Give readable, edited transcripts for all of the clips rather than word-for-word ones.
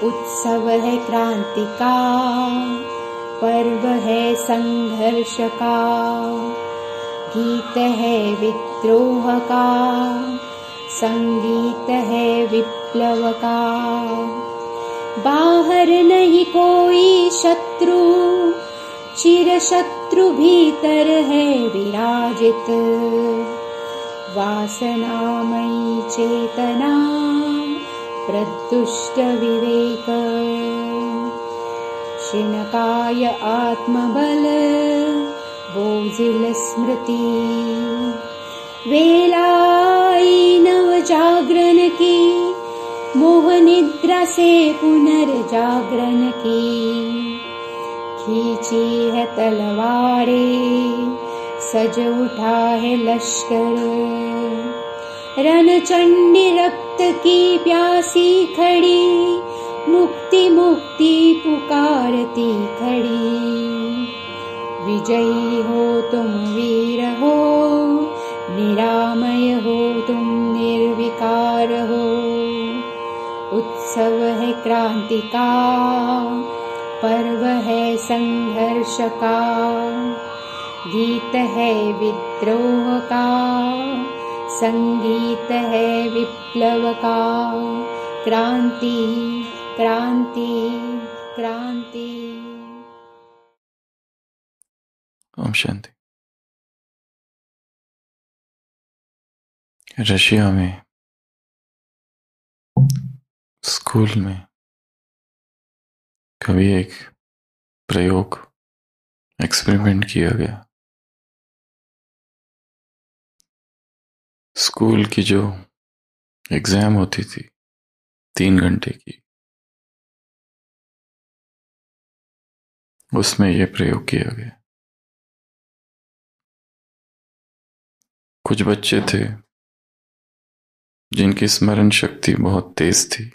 उत्सव है क्रांति का, पर्व है संघर्ष का, गीत है विद्रोह का, संगीत है विप्लव का। बाहर नहीं कोई शत्रु, चिर शत्रु भीतर है विराजित। वासनामयी चेतना, प्रदुष्ट विवेक, क्षीणकाय आत्मबल, बोझिल स्मृति। वेलाई नव जागरण की, मोह निद्रा से पुनर्जागरण की। खींची है तलवारें, सज उठा है लश्कर। रणचंडी रक्त की प्यासी खड़ी, मुक्ति मुक्ति पुकारती खड़ी। विजयी हो तुम वीर हो, निरामय हो तुम निर्विकार हो। उत्सव है क्रांति का, पर्व है संघर्ष का, गीत है विद्रोह का, संगीत है विप्लव का। क्रांति क्रांति क्रांति। ओम शांति। रशिया में स्कूल में कभी एक प्रयोग, एक्सपेरिमेंट किया गया। स्कूल की जो एग्जाम होती थी 3 घंटे की, उसमें यह प्रयोग किया गया। कुछ बच्चे थे जिनकी स्मरण शक्ति बहुत तेज थी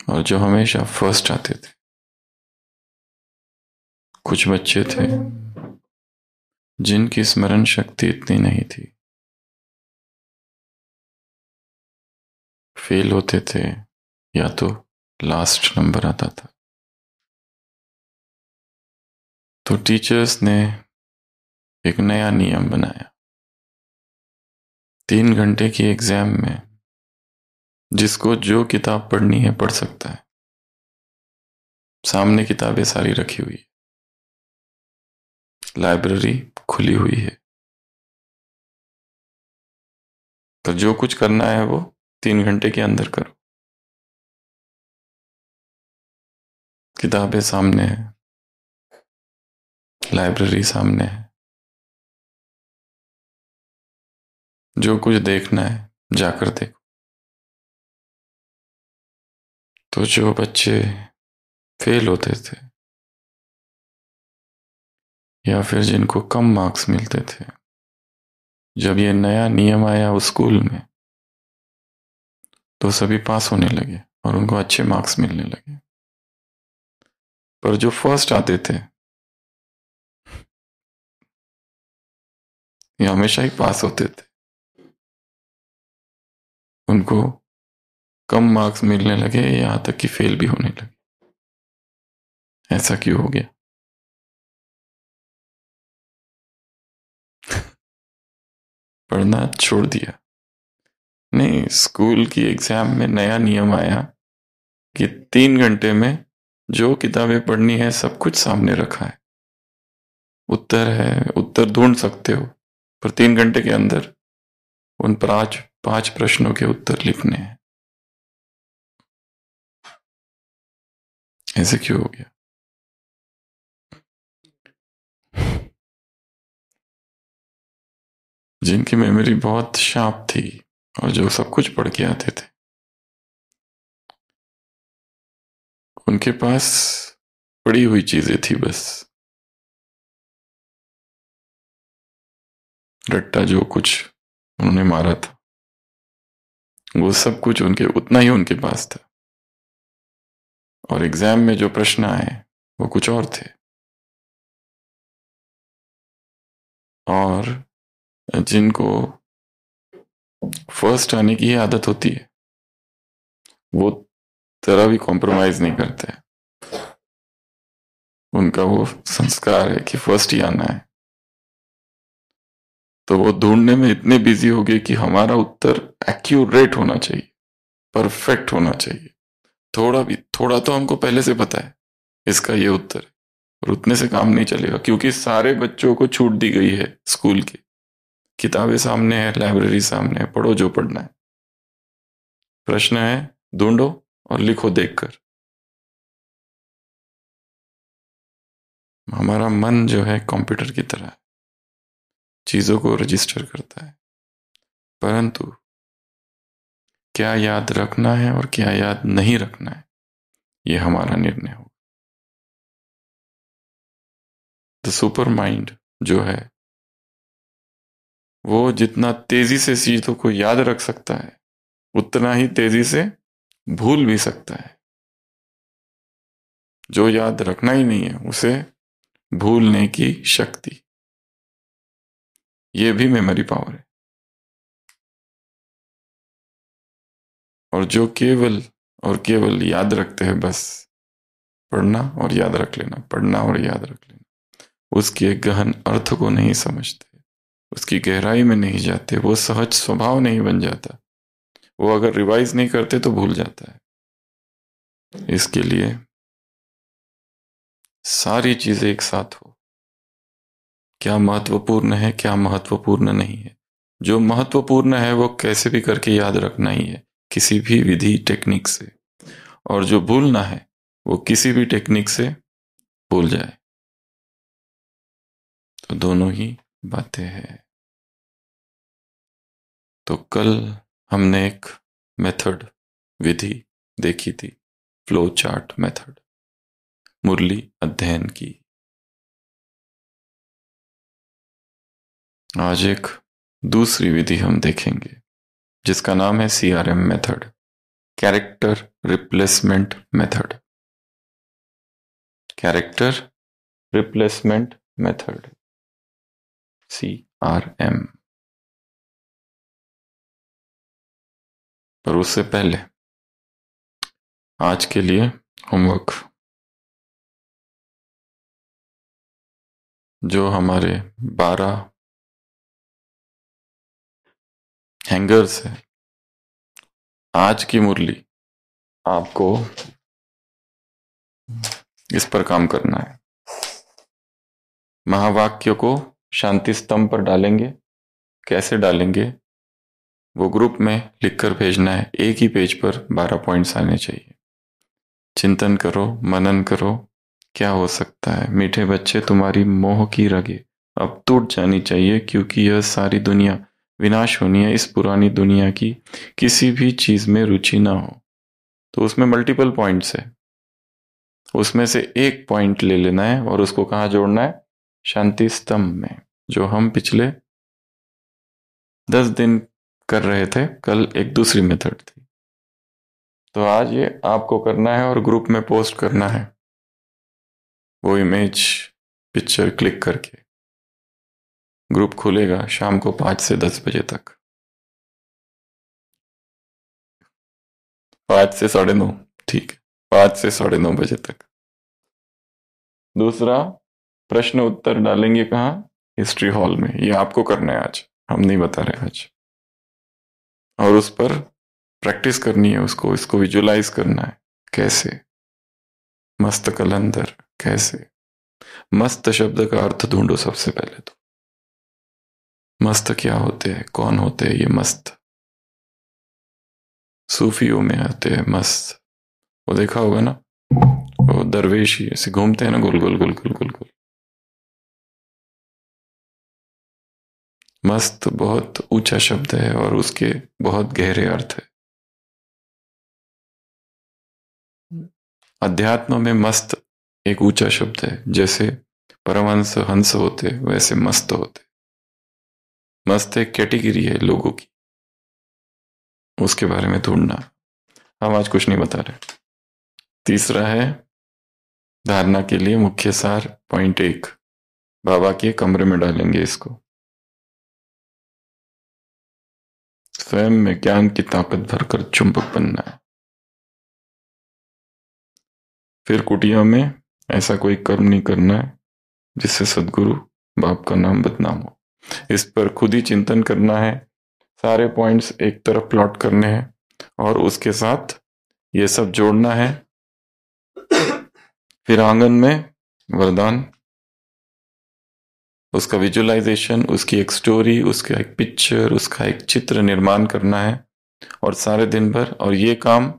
और जो हमेशा फर्स्ट आते थे। कुछ बच्चे थे जिनकी स्मरण शक्ति इतनी नहीं थी, फेल होते थे या तो लास्ट नंबर आता था। तो टीचर्स ने एक नया नियम बनाया। 3 घंटे की एग्जाम में जिसको जो किताब पढ़नी है पढ़ सकता है। सामने किताबें सारी रखी हुई है, लाइब्रेरी खुली हुई है, तो जो कुछ करना है वो 3 घंटे के अंदर करो। किताबें सामने है, लाइब्रेरी सामने है, जो कुछ देखना है जाकर देखो। तो जो बच्चे फेल होते थे या फिर जिनको कम मार्क्स मिलते थे, जब ये नया नियम आया उस स्कूल में, तो सभी पास होने लगे और उनको अच्छे मार्क्स मिलने लगे। पर जो फर्स्ट आते थे ये हमेशा ही पास होते थे, उनको कम मार्क्स मिलने लगे, यहां तक कि फेल भी होने लगे। ऐसा क्यों हो गया? पढ़ना छोड़ दिया? नहीं, स्कूल की एग्जाम में नया नियम आया कि 3 घंटे में जो किताबें पढ़नी है सब कुछ सामने रखा है। उत्तर है, उत्तर ढूंढ सकते हो, पर 3 घंटे के अंदर उन 5 प्रश्नों के उत्तर लिखने हैं। ऐसे क्यों हो गया? जिनकी मेमोरी बहुत शार्प थी और जो सब कुछ पढ़ के आते थे, उनके पास पड़ी हुई चीजें थी बस। रट्टा जो कुछ उन्होंने मारा था वो सब कुछ उतना ही उनके पास था, और एग्जाम में जो प्रश्न आए वो कुछ और थे। और जिनको फर्स्ट आने की आदत होती है वो जरा भी कॉम्प्रोमाइज नहीं करते। उनका वो संस्कार है कि फर्स्ट ही आना है। तो वो ढूंढने में इतने बिजी हो गए कि हमारा उत्तर एक्यूरेट होना चाहिए, परफेक्ट होना चाहिए। थोड़ा तो हमको पहले से पता है इसका ये उत्तर है, और उतने से काम नहीं चलेगा, क्योंकि सारे बच्चों को छूट दी गई है स्कूल की। किताबें सामने है, लाइब्रेरी सामने है, पढ़ो जो पढ़ना है। प्रश्न है, ढूंढो और लिखो देखकर। हमारा मन जो है कंप्यूटर की तरह है, चीजों को रजिस्टर करता है, परंतु क्या याद रखना है और क्या याद नहीं रखना है, ये हमारा निर्णय होगा। द सुपर माइंड जो है वो जितना तेजी से चीजों को याद रख सकता है, उतना ही तेजी से भूल भी सकता है। जो याद रखना ही नहीं है उसे भूलने की शक्ति, ये भी मेमोरी पावर है। और जो केवल और केवल याद रखते हैं, बस पढ़ना और याद रख लेना, पढ़ना और याद रख लेना, उसके गहन अर्थ को नहीं समझते, उसकी गहराई में नहीं जाते, वो सहज स्वभाव नहीं बन जाता। वो अगर रिवाइज नहीं करते तो भूल जाता है। इसके लिए सारी चीजें एक साथ हो, क्या महत्वपूर्ण है क्या महत्वपूर्ण नहीं है। जो महत्वपूर्ण है वो कैसे भी करके याद रखना ही है, किसी भी विधि टेक्निक से। और जो भूलना है वो किसी भी टेक्निक से भूल जाए। तो दोनों ही बातें हैं। तो कल हमने एक मेथड, विधि देखी थी, फ्लो चार्ट मेथड, मुरली अध्ययन की। आज एक दूसरी विधि हम देखेंगे जिसका नाम है CRM method, character replacement method. Character replacement method, CRM। पर उससे पहले आज के लिए होमवर्क, जो हमारे 12 हैंगर्स है, आज की मुरली आपको इस पर काम करना है। महावाक्य को शांति स्तंभ पर डालेंगे। कैसे डालेंगे वो ग्रुप में लिखकर भेजना है। एक ही पेज पर 12 पॉइंट्स आने चाहिए। चिंतन करो, मनन करो, क्या हो सकता है। मीठे बच्चे, तुम्हारी मोह की रगे अब टूट जानी चाहिए, क्योंकि यह सारी दुनिया विनाश होनी है। इस पुरानी दुनिया की किसी भी चीज में रुचि ना हो। तो उसमें मल्टीपल पॉइंट्स है, उसमें से एक पॉइंट ले लेना है और उसको कहाँ जोड़ना है, शांति स्तंभ में, जो हम पिछले 10 दिन कर रहे थे। कल एक दूसरी मेथड थी। तो आज ये आपको करना है और ग्रुप में पोस्ट करना है, वो इमेज पिक्चर क्लिक करके। ग्रुप खुलेगा शाम को 5 से 10 बजे तक, 5 से 9:30, ठीक है, 5 से 9:30 बजे तक। दूसरा, प्रश्न उत्तर डालेंगे कहाँ, हिस्ट्री हॉल में। ये आपको करना है आज, हम नहीं बता रहे आज। और उस पर प्रैक्टिस करनी है, उसको इसको विजुलाइज करना है। कैसे, मस्त कलंदर कैसे। मस्त शब्द का अर्थ ढूंढो सबसे पहले तो। मस्त क्या होते हैं, कौन होते हैं ये मस्त। सूफियों में आते हैं मस्त, वो देखा होगा ना, वो दरवेश ही ऐसे घूमते हैं ना, गोल गोल गोल गोल गोल गोल। मस्त बहुत ऊंचा शब्द है और उसके बहुत गहरे अर्थ है। अध्यात्म में मस्त एक ऊंचा शब्द है। जैसे परमहंस हंस होते वैसे मस्त होते। मस्त एक कैटेगरी है लोगों की, उसके बारे में ढूंढना। हम आज कुछ नहीं बता रहे। तीसरा है धारणा के लिए मुख्य सार, पॉइंट 1, बाबा के कमरे में डालेंगे इसको। स्वयं में ज्ञान की ताकत भरकर चुंबक बनना है। फिर कुटिया में ऐसा कोई कर्म नहीं करना है जिससे सदगुरु बाप का नाम बदनाम हो। इस पर खुद ही चिंतन करना है, सारे पॉइंट्स एक तरफ प्लॉट करने हैं और उसके साथ ये सब जोड़ना है। फिर आंगन में वरदान, उसका विजुअलाइजेशन, उसकी एक स्टोरी, उसका एक पिक्चर, उसका एक चित्र निर्माण करना है और सारे दिन भर, और ये काम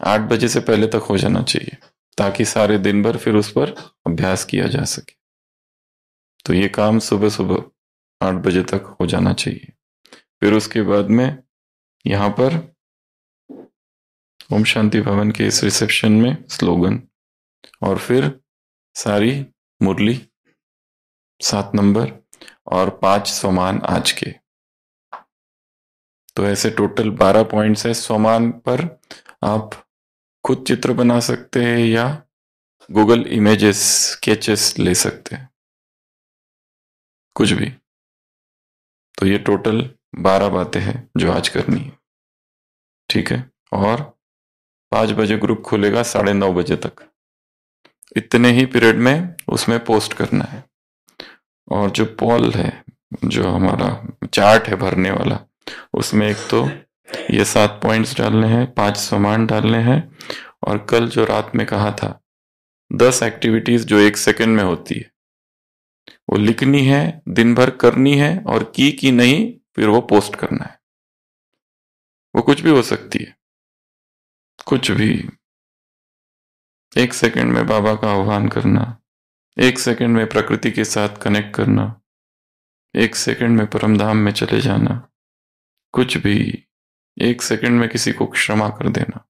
8 बजे से पहले तक हो जाना चाहिए ताकि सारे दिन भर फिर उस पर अभ्यास किया जा सके। तो ये काम सुबह सुबह 8 बजे तक हो जाना चाहिए। फिर उसके बाद में यहाँ पर ओम शांति भवन के इस रिसेप्शन में स्लोगन, और फिर सारी मुरली 7 नंबर और 5 सोमान आज के। तो ऐसे टोटल 12 पॉइंट्स है। सोमान पर आप खुद चित्र बना सकते हैं या गूगल इमेजेस स्केचेस ले सकते हैं, कुछ भी। तो ये टोटल 12 बातें हैं जो आज करनी है, ठीक है। और 5 बजे ग्रुप खुलेगा 9:30 बजे तक, इतने ही पीरियड में उसमें पोस्ट करना है। और जो पॉल है, जो हमारा चार्ट है भरने वाला, उसमें एक तो ये 7 पॉइंट्स डालने हैं, 5 सामान डालने हैं, और कल जो रात में कहा था 10 एक्टिविटीज जो 1 सेकंड में होती है वो लिखनी है, दिन भर करनी है, और की नहीं फिर वो पोस्ट करना है। वो कुछ भी हो सकती है, कुछ भी। 1 सेकंड में बाबा का आह्वान करना, 1 सेकंड में प्रकृति के साथ कनेक्ट करना, 1 सेकंड में परमधाम में चले जाना, कुछ भी। 1 सेकंड में किसी को क्षमा कर देना,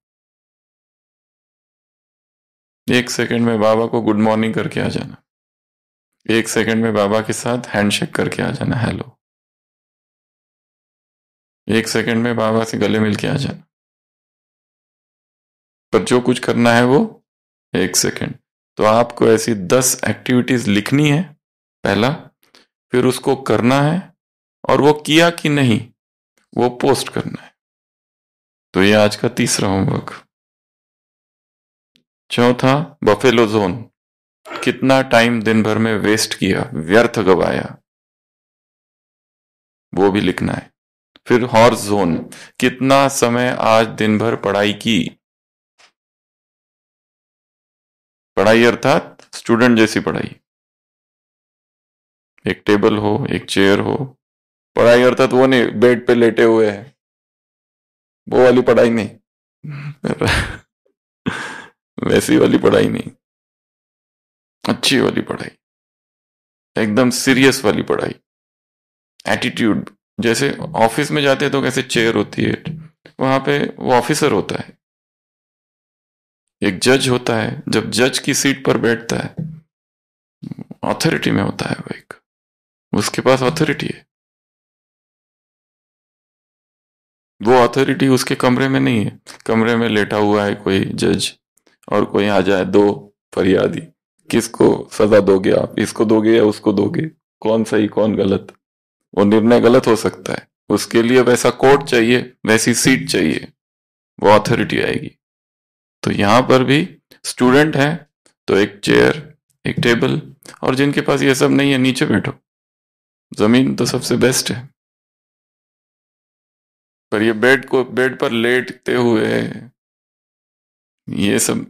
1 सेकंड में बाबा को गुड मॉर्निंग करके आ जाना, 1 सेकंड में बाबा के साथ हैंडशेक करके आ जाना, हेलो। 1 सेकंड में बाबा से गले मिल के आ जाना। पर जो कुछ करना है वो 1 सेकंड। तो आपको ऐसी 10 एक्टिविटीज लिखनी है पहला, फिर उसको करना है, और वो किया कि नहीं वो पोस्ट करना है। तो ये आज का तीसरा होमवर्क। चौथा, बफेलो जोन, कितना टाइम दिन भर में वेस्ट किया, व्यर्थ गवाया, वो भी लिखना है। फिर हॉर्स जोन, कितना समय आज दिन भर पढ़ाई की, पढ़ाई अर्थात स्टूडेंट जैसी पढ़ाई, एक टेबल हो, एक चेयर हो। पढ़ाई अर्थात वो नहीं बेड पे लेटे हुए हैं, वो वाली पढ़ाई नहीं वैसी वाली पढ़ाई नहीं, अच्छी वाली पढ़ाई, एकदम सीरियस वाली पढ़ाई, एटीट्यूड। जैसे ऑफिस में जाते हैं तो कैसे चेयर होती है, वहां पे वो ऑफिसर होता है, एक जज होता है। जब जज की सीट पर बैठता है, अथॉरिटी में होता है वो, एक उसके पास अथॉरिटी है। वो अथॉरिटी उसके कमरे में नहीं है, कमरे में लेटा हुआ है कोई जज, और कोई आ जाए, दो फरियादी, किसको सजा दोगे आप, इसको दोगे या उसको दोगे, कौन सही कौन गलत, वो निर्णय गलत हो सकता है। उसके लिए वैसा कोर्ट चाहिए, वैसी सीट चाहिए, वो अथॉरिटी आएगी। तो यहां पर भी स्टूडेंट है तो एक चेयर, एक टेबल, और जिनके पास ये सब नहीं है नीचे बैठो, जमीन तो सबसे बेस्ट है। पर ये बेड पर लेटते हुए, ये सब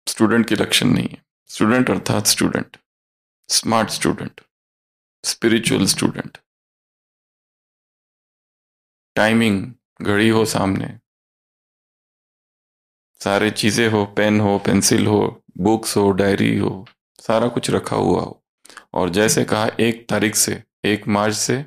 स्टूडेंट की लक्षण नहीं है। स्टूडेंट अर्थात student, smart student, spiritual student. Timing, घड़ी हो सामने, सारे चीजें हो, पेन हो, पेंसिल हो, बुक्स हो, डायरी हो, सारा कुछ रखा हुआ हो। और जैसे कहा 1 तारीख से, 1 मार्च से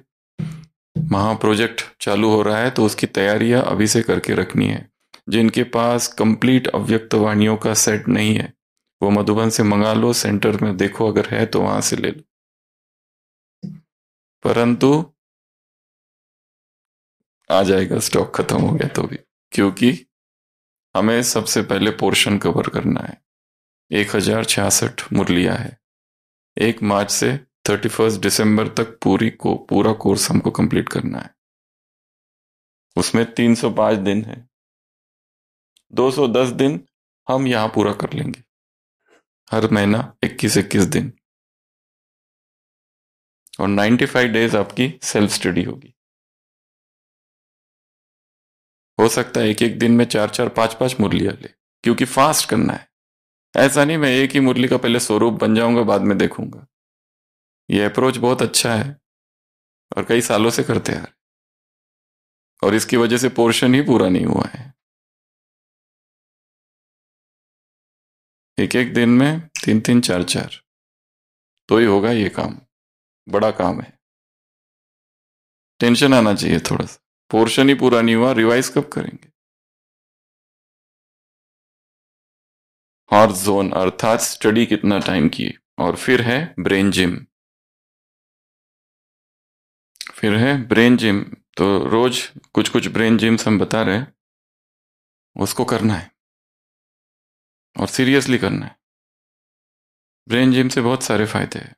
महा प्रोजेक्ट चालू हो रहा है, तो उसकी तैयारियां अभी से करके रखनी है। जिनके पास कंप्लीट अव्यक्त वाणियों का सेट नहीं है वो मधुबन से मंगा लो, सेंटर में देखो अगर है तो वहां से ले लो। परंतु आ जाएगा, स्टॉक खत्म हो गया तो भी, क्योंकि हमें सबसे पहले पोर्शन कवर करना है। 1066 मुरलियां है। 1 मार्च से 31 दिसंबर तक पूरा कोर्स हमको कंप्लीट करना है। उसमें 305 दिन है, 210 दिन हम यहां पूरा कर लेंगे। हर महीना 21-21 दिन, और 95 डेज आपकी सेल्फ स्टडी होगी। हो सकता है एक एक दिन में 4-4, 5-5 मुरलियां ले, क्योंकि फास्ट करना है। ऐसा नहीं मैं एक ही मुरली का पहले स्वरूप बन जाऊंगा बाद में देखूंगा। ये अप्रोच बहुत अच्छा है और कई सालों से करते हैं, और इसकी वजह से पोर्शन ही पूरा नहीं हुआ है। एक एक दिन में 3-3, 4-4 तो ही होगा ये काम। बड़ा काम है, टेंशन आना चाहिए थोड़ा सा। पोर्शन ही पूरा नहीं हुआ, रिवाइज कब करेंगे? हॉर्स जोन अर्थात स्टडी कितना टाइम की, और फिर है ब्रेन जिम। फिर है ब्रेन जिम, तो रोज कुछ कुछ ब्रेन जिम्स हम बता रहे हैं, उसको करना है और सीरियसली करना है। ब्रेन जिम से बहुत सारे फायदे हैं।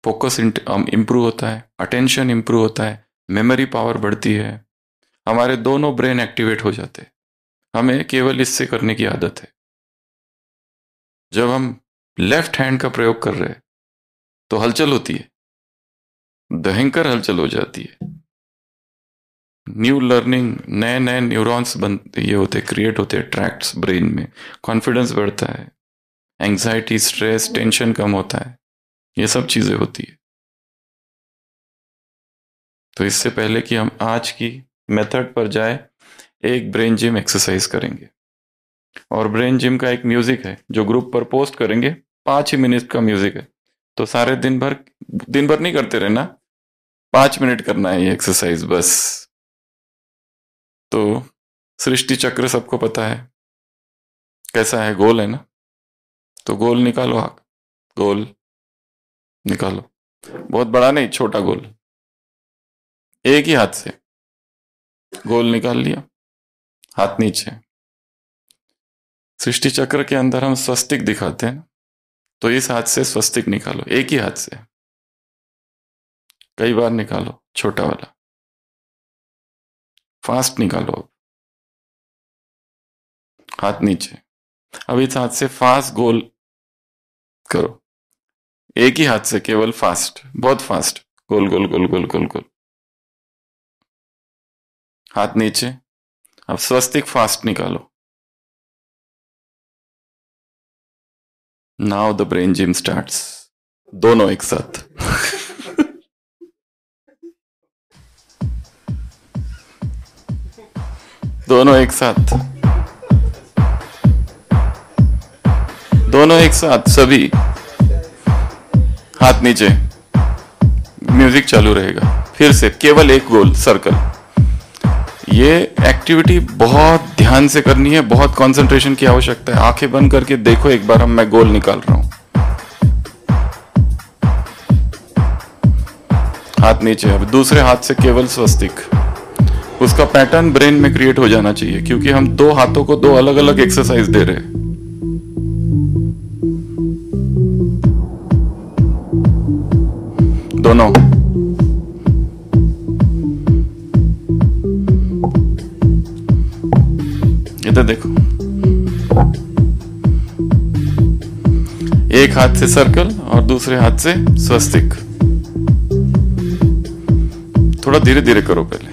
फोकस इंप्रूव होता है, अटेंशन इंप्रूव होता है, मेमोरी पावर बढ़ती है, हमारे दोनों ब्रेन एक्टिवेट हो जाते हैं। हमें केवल इससे करने की आदत है। जब हम लेफ्ट हैंड का प्रयोग कर रहे हैं तो हलचल होती है, भयंकर हलचल हो जाती है। न्यू लर्निंग, नए नए न्यूरॉन्स ये होते, क्रिएट होते हैं ट्रैक्ट्स ब्रेन में, कॉन्फिडेंस बढ़ता है, एंग्जाइटी, स्ट्रेस, टेंशन कम होता है, ये सब चीजें होती है। तो इससे पहले कि हम आज की मेथड पर जाए, एक ब्रेन जिम एक्सरसाइज करेंगे। और ब्रेन जिम का एक म्यूजिक है जो ग्रुप पर पोस्ट करेंगे, 5 ही मिनट का म्यूजिक है। तो सारे दिन भर नहीं करते रहना, 5 मिनट करना है ये एक्सरसाइज बस। तो सृष्टि चक्र सबको पता है कैसा है, गोल है ना? तो गोल निकालो, गोल निकालो, बहुत बड़ा नहीं, छोटा गोल। एक ही हाथ से गोल निकाल लिया, हाथ नीचे। सृष्टि चक्र के अंदर हम स्वस्तिक दिखाते हैं, तो इस हाथ से स्वस्तिक निकालो, एक ही हाथ से। कई बार निकालो, छोटा वाला, फास्ट निकालो। अब हाथ नीचे। अब इस हाथ से फास्ट गोल करो, एक ही हाथ से, केवल फास्ट, बहुत फास्ट, गोल गोल गोल गोल गोल गोल। हाथ नीचे। अब स्वस्तिक फास्ट निकालो। Now the brain gym starts. दोनों एक साथ। दोनों एक साथ, दोनों एक साथ, सभी हाथ नीचे। म्यूजिक चालू रहेगा, फिर से केवल एक गोल सर्कल। ये एक्टिविटी बहुत ध्यान से करनी है, बहुत कंसंट्रेशन की आवश्यकता है। आंखें बंद करके देखो एक बार, मैं गोल निकाल रहा हूं। हाथ नीचे। अब दूसरे हाथ से केवल स्वस्तिक। उसका पैटर्न ब्रेन में क्रिएट हो जाना चाहिए, क्योंकि हम दो हाथों को दो अलग अलग एक्सरसाइज दे रहे हैं। दोनों। इधर देखो, एक हाथ से सर्कल और दूसरे हाथ से स्वस्तिक। थोड़ा धीरे धीरे करो, पहले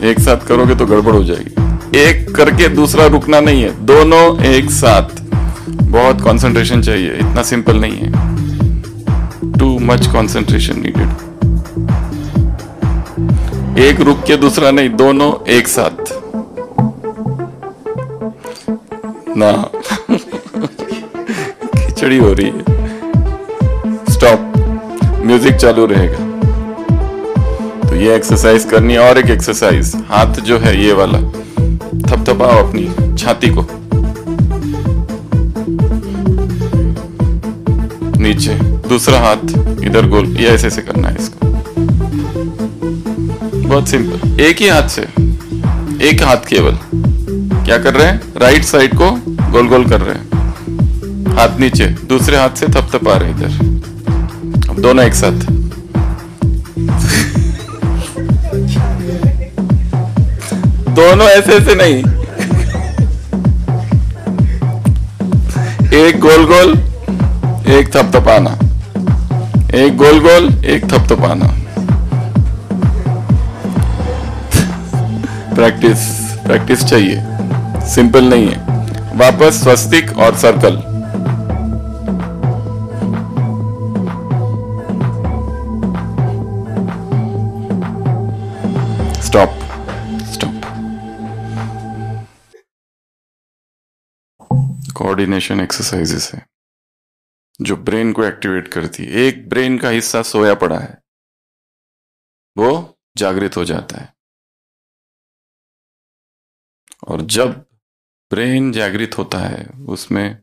एक साथ करोगे तो गड़बड़ हो जाएगी। एक करके दूसरा रुकना नहीं है, दोनों एक साथ। बहुत कंसंट्रेशन चाहिए, इतना सिंपल नहीं है। Too much concentration needed. एक रुक के दूसरा नहीं, दोनों एक साथ ना। खिचड़ी हो रही है। स्टॉप, म्यूजिक चालू रहेगा। तो ये एक्सरसाइज करनी है। और एक एक्सरसाइज, हाथ जो है ये वाला, थपथपाओ अपनी छाती को, नीचे। दूसरा हाथ इधर गोल, ये ऐसे ऐसे करना है इसको। बहुत सिंपल, एक ही हाथ से, एक हाथ केवल। क्या कर रहे हैं? राइट साइड को गोल गोल कर रहे हैं, हाथ नीचे, दूसरे हाथ से थपथपा रहे इधर। अब दोनों एक साथ। दोनों ऐसे ऐसे नहीं। एक गोल गोल, एक थपथपाना, एक गोल गोल, एक थपथपाना। प्रैक्टिस प्रैक्टिस चाहिए, सिंपल नहीं है। वापस स्वस्तिक और circle. Stop stop. Coordination exercises है जो ब्रेन को एक्टिवेट करती है। एक ब्रेन का हिस्सा सोया पड़ा है, वो जागृत हो जाता है, और जब ब्रेन जागृत होता है उसमें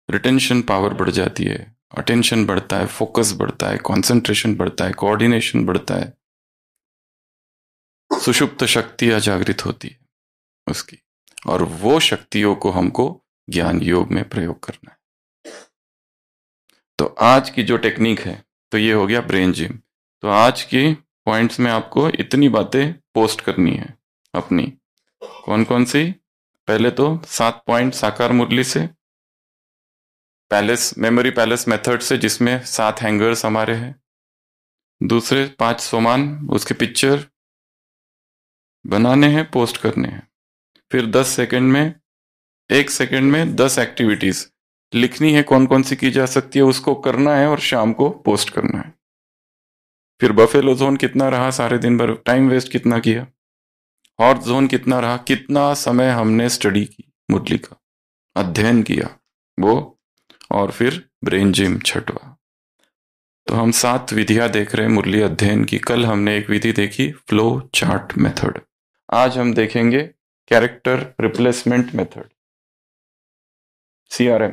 रिटेंशन पावर बढ़ जाती है, अटेंशन बढ़ता है, फोकस बढ़ता है, कंसंट्रेशन बढ़ता है, कोऑर्डिनेशन बढ़ता है, सुषुप्त शक्तियां जागृत होती है उसकी, और वो शक्तियों को हमको ज्ञान योग में प्रयोग करना है। तो आज की जो टेक्निक है, तो ये हो गया ब्रेन जिम। तो आज की पॉइंट्स में आपको इतनी बातें पोस्ट करनी है अपनी। कौन कौन सी? पहले तो 7 पॉइंट साकार मुरली से, पैलेस मेमोरी पैलेस मेथड से जिसमें 7 हैंगर्स हमारे हैं। दूसरे 5 सोमान, उसके पिक्चर बनाने हैं, पोस्ट करने हैं। फिर 10 सेकंड में, 1 सेकंड में 10 एक्टिविटीज लिखनी है, कौन कौन सी की जा सकती है उसको करना है और शाम को पोस्ट करना है। फिर बफेलो जोन कितना रहा सारे दिन भर, टाइम वेस्ट कितना किया, हॉट जोन कितना रहा, कितना समय हमने स्टडी की, मुरली का अध्ययन किया वो, और फिर ब्रेन जिम छठवा। तो हम 7 विधियां देख रहे हैं मुरली अध्ययन की। कल हमने एक विधि देखी, फ्लो चार्ट मेथड। आज हम देखेंगे कैरेक्टर रिप्लेसमेंट मेथड, CRM।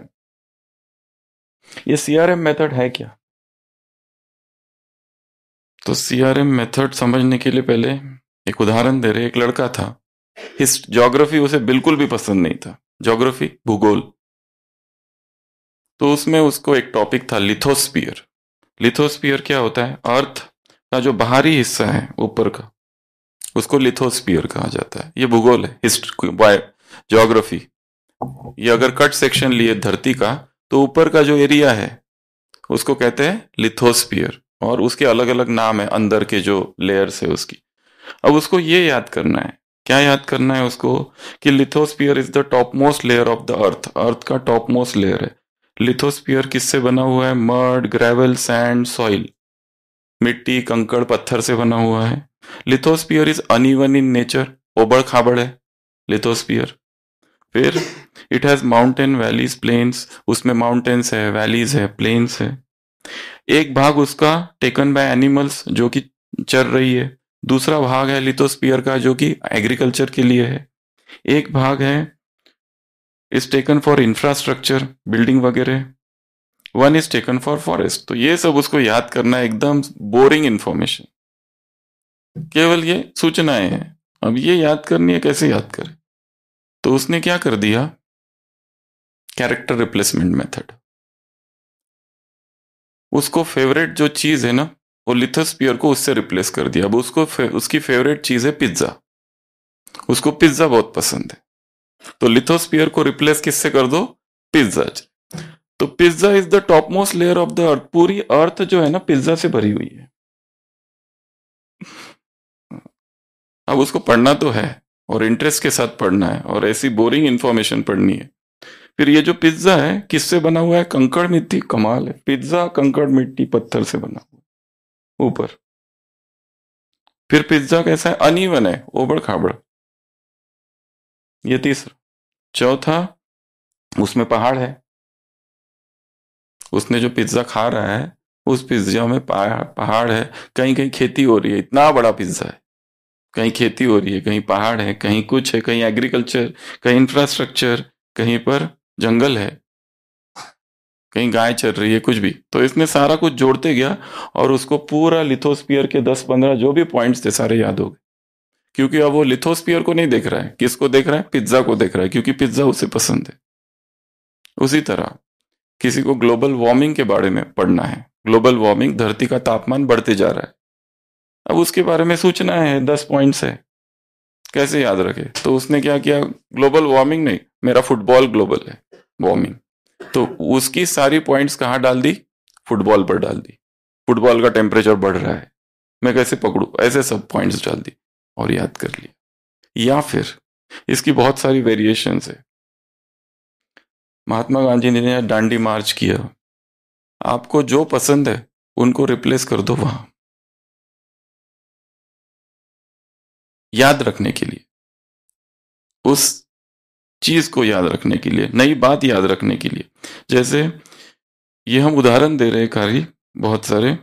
ये CRM मेथड है क्या? तो CRM मेथड समझने के लिए पहले एक उदाहरण दे रहे। एक लड़का था, ज्योग्राफी उसे बिल्कुल भी पसंद नहीं था, ज्योग्राफी भूगोल। तो उसमें उसको एक टॉपिक था लिथोस्फीयर। लिथोस्फीयर क्या होता है? अर्थ का जो बाहरी हिस्सा है ऊपर का, उसको लिथोस्फीयर कहा जाता है। ये भूगोल है, हिस्ट्री, ज्योग्राफी। ये अगर कट सेक्शन लिए धरती का, तो ऊपर का जो एरिया है उसको कहते हैं लिथोस्फीयर, और उसके अलग अलग नाम है अंदर के जो लेयर्स है उसकी। अब उसको ये याद करना है, क्या याद करना है उसको, कि lithosphere is the topmost layer of the earth. Earth का टॉप मोस्ट लेयर है। लिथोस्फीयर किससे बना हुआ है? मड, ग्रेवल, सैंड, सॉइल, मिट्टी, कंकड़, पत्थर से बना हुआ है। Lithosphere is uneven in nature, ओबड़ खाबड़ है लिथोस्फीयर। फिर it has mountain, valleys, plains, उसमें माउंटेन्स है, वैलीज है, प्लेन्स है। एक भाग उसका टेकन बाय एनिमल्स, जो कि चर रही है। दूसरा भाग है लिथोस्फीयर का जो कि एग्रीकल्चर के लिए है। एक भाग है is taken for infrastructure, building वगैरह। One is taken for forest. तो ये सब उसको याद करना है, एकदम बोरिंग इंफॉर्मेशन, केवल ये सूचनाएं हैं। अब ये याद करनी है, कैसे याद करें? तो उसने क्या कर दिया, कैरेक्टर रिप्लेसमेंट मेथड। उसको फेवरेट जो चीज है ना, वो लिथोस्फीयर को उससे रिप्लेस कर दिया। अब उसको उसकी फेवरेट चीज है पिज्जा, उसको पिज्जा बहुत पसंद है। तो लिथोस्फीयर को रिप्लेस किससे कर दो? पिज्जा। तो pizza is the topmost layer of the अर्थ। पूरी अर्थ जो है ना पिज्जा से भरी हुई है। अब उसको पढ़ना तो है, और इंटरेस्ट के साथ पढ़ना है, और ऐसी बोरिंग इंफॉर्मेशन पढ़नी है। फिर ये जो पिज्जा है किससे बना हुआ है? कंकड़ मिट्टी। कमाल है, पिज्जा कंकड़ मिट्टी पत्थर से बना हुआ ऊपर। फिर पिज्जा कैसा है? अनइवन है, ओबड़ खाबड़। ये तीसरा। चौथा, उसमें पहाड़ है। उसने जो पिज्जा खा रहा है उस पिज्जा में पहाड़ है, कहीं कहीं खेती हो रही है। इतना बड़ा पिज्जा है, कहीं खेती हो रही है, कहीं पहाड़ है, कहीं कुछ है, कहीं एग्रीकल्चर, कहीं इंफ्रास्ट्रक्चर, कहीं पर जंगल है, कहीं गाय चल रही है, कुछ भी। तो इसने सारा कुछ जोड़ते गया, और उसको पूरा लिथोस्फीयर के 10-15 जो भी पॉइंट्स थे सारे याद हो गए। क्योंकि अब वो लिथोस्फीयर को नहीं देख रहा है, किसको देख रहा है? पिज्जा को देख रहा है, क्योंकि पिज्जा उसे पसंद है। उसी तरह किसी को ग्लोबल वार्मिंग के बारे में पढ़ना है। ग्लोबल वार्मिंग, धरती का तापमान बढ़ते जा रहा है। अब उसके बारे में सूचना है, 10 पॉइंट्स है, कैसे याद रखे? तो उसने क्या किया, ग्लोबल वार्मिंग नहीं, मेरा फुटबॉल ग्लोबल है वार्मिंग। तो उसकी सारी पॉइंट्स कहाँ डाल दी? फुटबॉल पर डाल दी। फुटबॉल का टेम्परेचर बढ़ रहा है, मैं कैसे पकड़ू, ऐसे सब पॉइंट्स डाल दी और याद कर लिया। या फिर इसकी बहुत सारी वेरिएशंस है। महात्मा गांधी ने दांडी मार्च किया, आपको जो पसंद है उनको रिप्लेस कर दो वहां, याद रखने के लिए, उस चीज को याद रखने के लिए, नई बात याद रखने के लिए। जैसे ये हम उदाहरण दे रहे कारी बहुत सारे।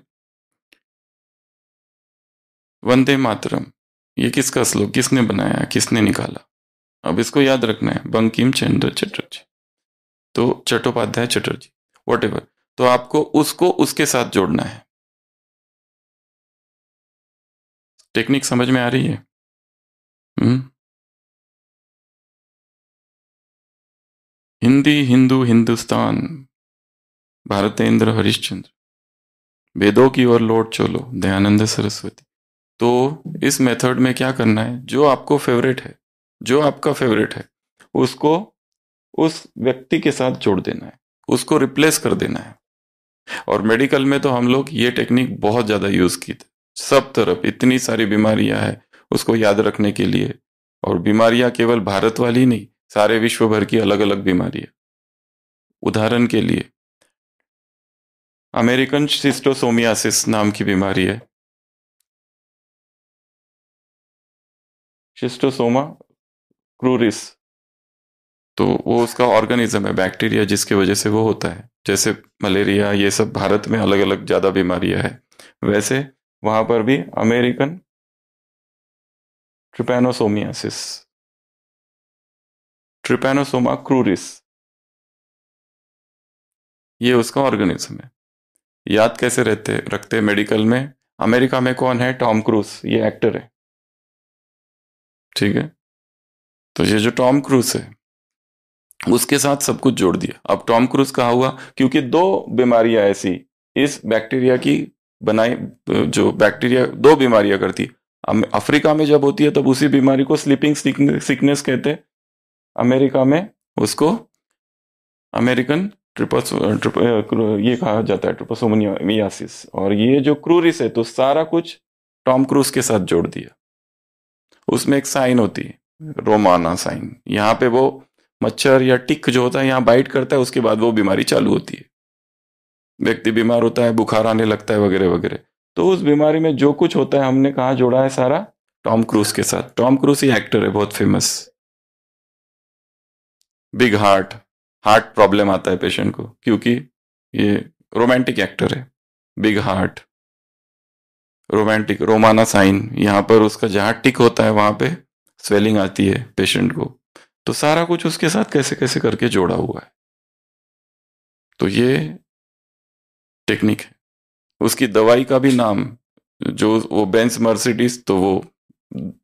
वंदे मातरम, ये किसका श्लोक, किसने बनाया, किसने निकाला? अब इसको याद रखना है, बंकिम चंद्र चटर्जी, तो चट्टोपाध्याय चटर्जी, वॉट एवर। तो आपको उसको उसके साथ जोड़ना है। टेक्निक समझ में आ रही है? हिंदी, हिंदू, हिंदुस्तान, भारतेंद्र हरिश्चंद्र, वेदों की ओर लौट चलो, दयानंद सरस्वती। तो इस मेथड में क्या करना है, जो आपको फेवरेट है, जो आपका फेवरेट है, उसको उस व्यक्ति के साथ जोड़ देना है, उसको रिप्लेस कर देना है। और मेडिकल में तो हम लोग ये टेक्निक बहुत ज्यादा यूज की थी। सब तरफ इतनी सारी बीमारियां हैं उसको याद रखने के लिए, और बीमारियां केवल भारत वाली नहीं, सारे विश्व भर की अलग अलग बीमारियां। उदाहरण के लिए अमेरिकन शिस्टोसोमियासिस नाम की बीमारी है, शिस्टोसोमा क्रूरिस। तो वो उसका ऑर्गेनिज्म है, बैक्टीरिया, जिसकी वजह से वो होता है। जैसे मलेरिया, ये सब भारत में अलग अलग ज्यादा बीमारियां है, वैसे वहां पर भी अमेरिकन ट्रिपैनोसोमियासिस, ट्रिपैनोसोमा क्रूरिस, ये उसका ऑर्गेनिज्म है। याद कैसे रहते रखते मेडिकल में? अमेरिका में कौन है? टॉम क्रूज, ये एक्टर है, ठीक है। तो ये जो टॉम क्रूज है उसके साथ सब कुछ जोड़ दिया। अब टॉम क्रूज कहा हुआ क्योंकि दो बीमारियां ऐसी इस बैक्टीरिया की बनाई, जो बैक्टीरिया दो बीमारियां करती। अफ्रीका में जब होती है तब उसी बीमारी को स्लीपिंग सिकनेस कहते हैं, अमेरिका में उसको अमेरिकन ये कहा जाता है ट्रिपोसोमियासिस। और ये जो क्रूरिस है, तो सारा कुछ टॉम क्रूज के साथ जोड़ दिया। उसमें एक साइन होती है, रोमाना साइन, यहाँ पे वो मच्छर या टिक जो होता है यहाँ बाइट करता है, उसके बाद वो बीमारी चालू होती है, व्यक्ति बीमार होता है, बुखार आने लगता है वगैरह वगैरह। तो उस बीमारी में जो कुछ होता है हमने कहा जोड़ा है सारा टॉम क्रूज के साथ। टॉम क्रूज ही एक्टर है बहुत famous. Big heart, heart problem आता है पेशेंट को क्योंकि ये रोमांटिक एक्टर है। बिग हार्ट, रोमांटिक, रोमाना साइन, यहाँ पर उसका जहां टिक होता है वहां पे स्वेलिंग आती है पेशेंट को। तो सारा कुछ उसके साथ कैसे कैसे करके जोड़ा हुआ है। तो ये टेक्निक है। उसकी दवाई का भी नाम, जो वो बेंस मर्सिडीज, तो वो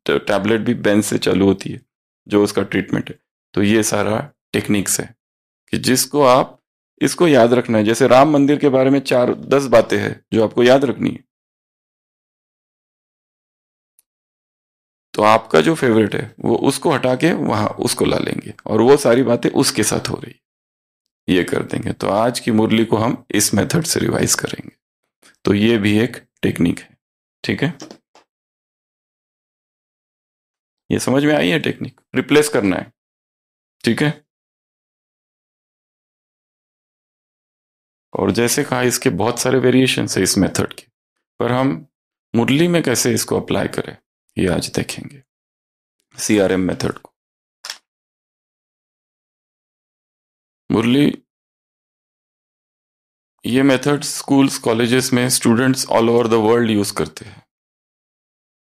टैबलेट भी बेंस से चालू होती है जो उसका ट्रीटमेंट है। तो ये सारा टेक्निक्स है कि जिसको आप इसको याद रखना है। जैसे राम मंदिर के बारे में 4-10 बातें हैं जो आपको याद रखनी है, तो आपका जो फेवरेट है वो उसको हटा के वहां उसको ला लेंगे और वो सारी बातें उसके साथ हो रही, ये कर देंगे। तो आज की मुरली को हम इस मेथड से रिवाइज करेंगे। तो ये भी एक टेक्निक है, ठीक है। ये समझ में आई है टेक्निक? रिप्लेस करना है, ठीक है। और जैसे कहा इसके बहुत सारे वेरिएशन है इस मेथड के, पर हम मुरली में कैसे इसको अप्लाई करें ये आज देखेंगे, सीआरएम मेथड को। मुरली, ये मेथड स्कूल्स कॉलेजेस में students all over the world use करते हैं।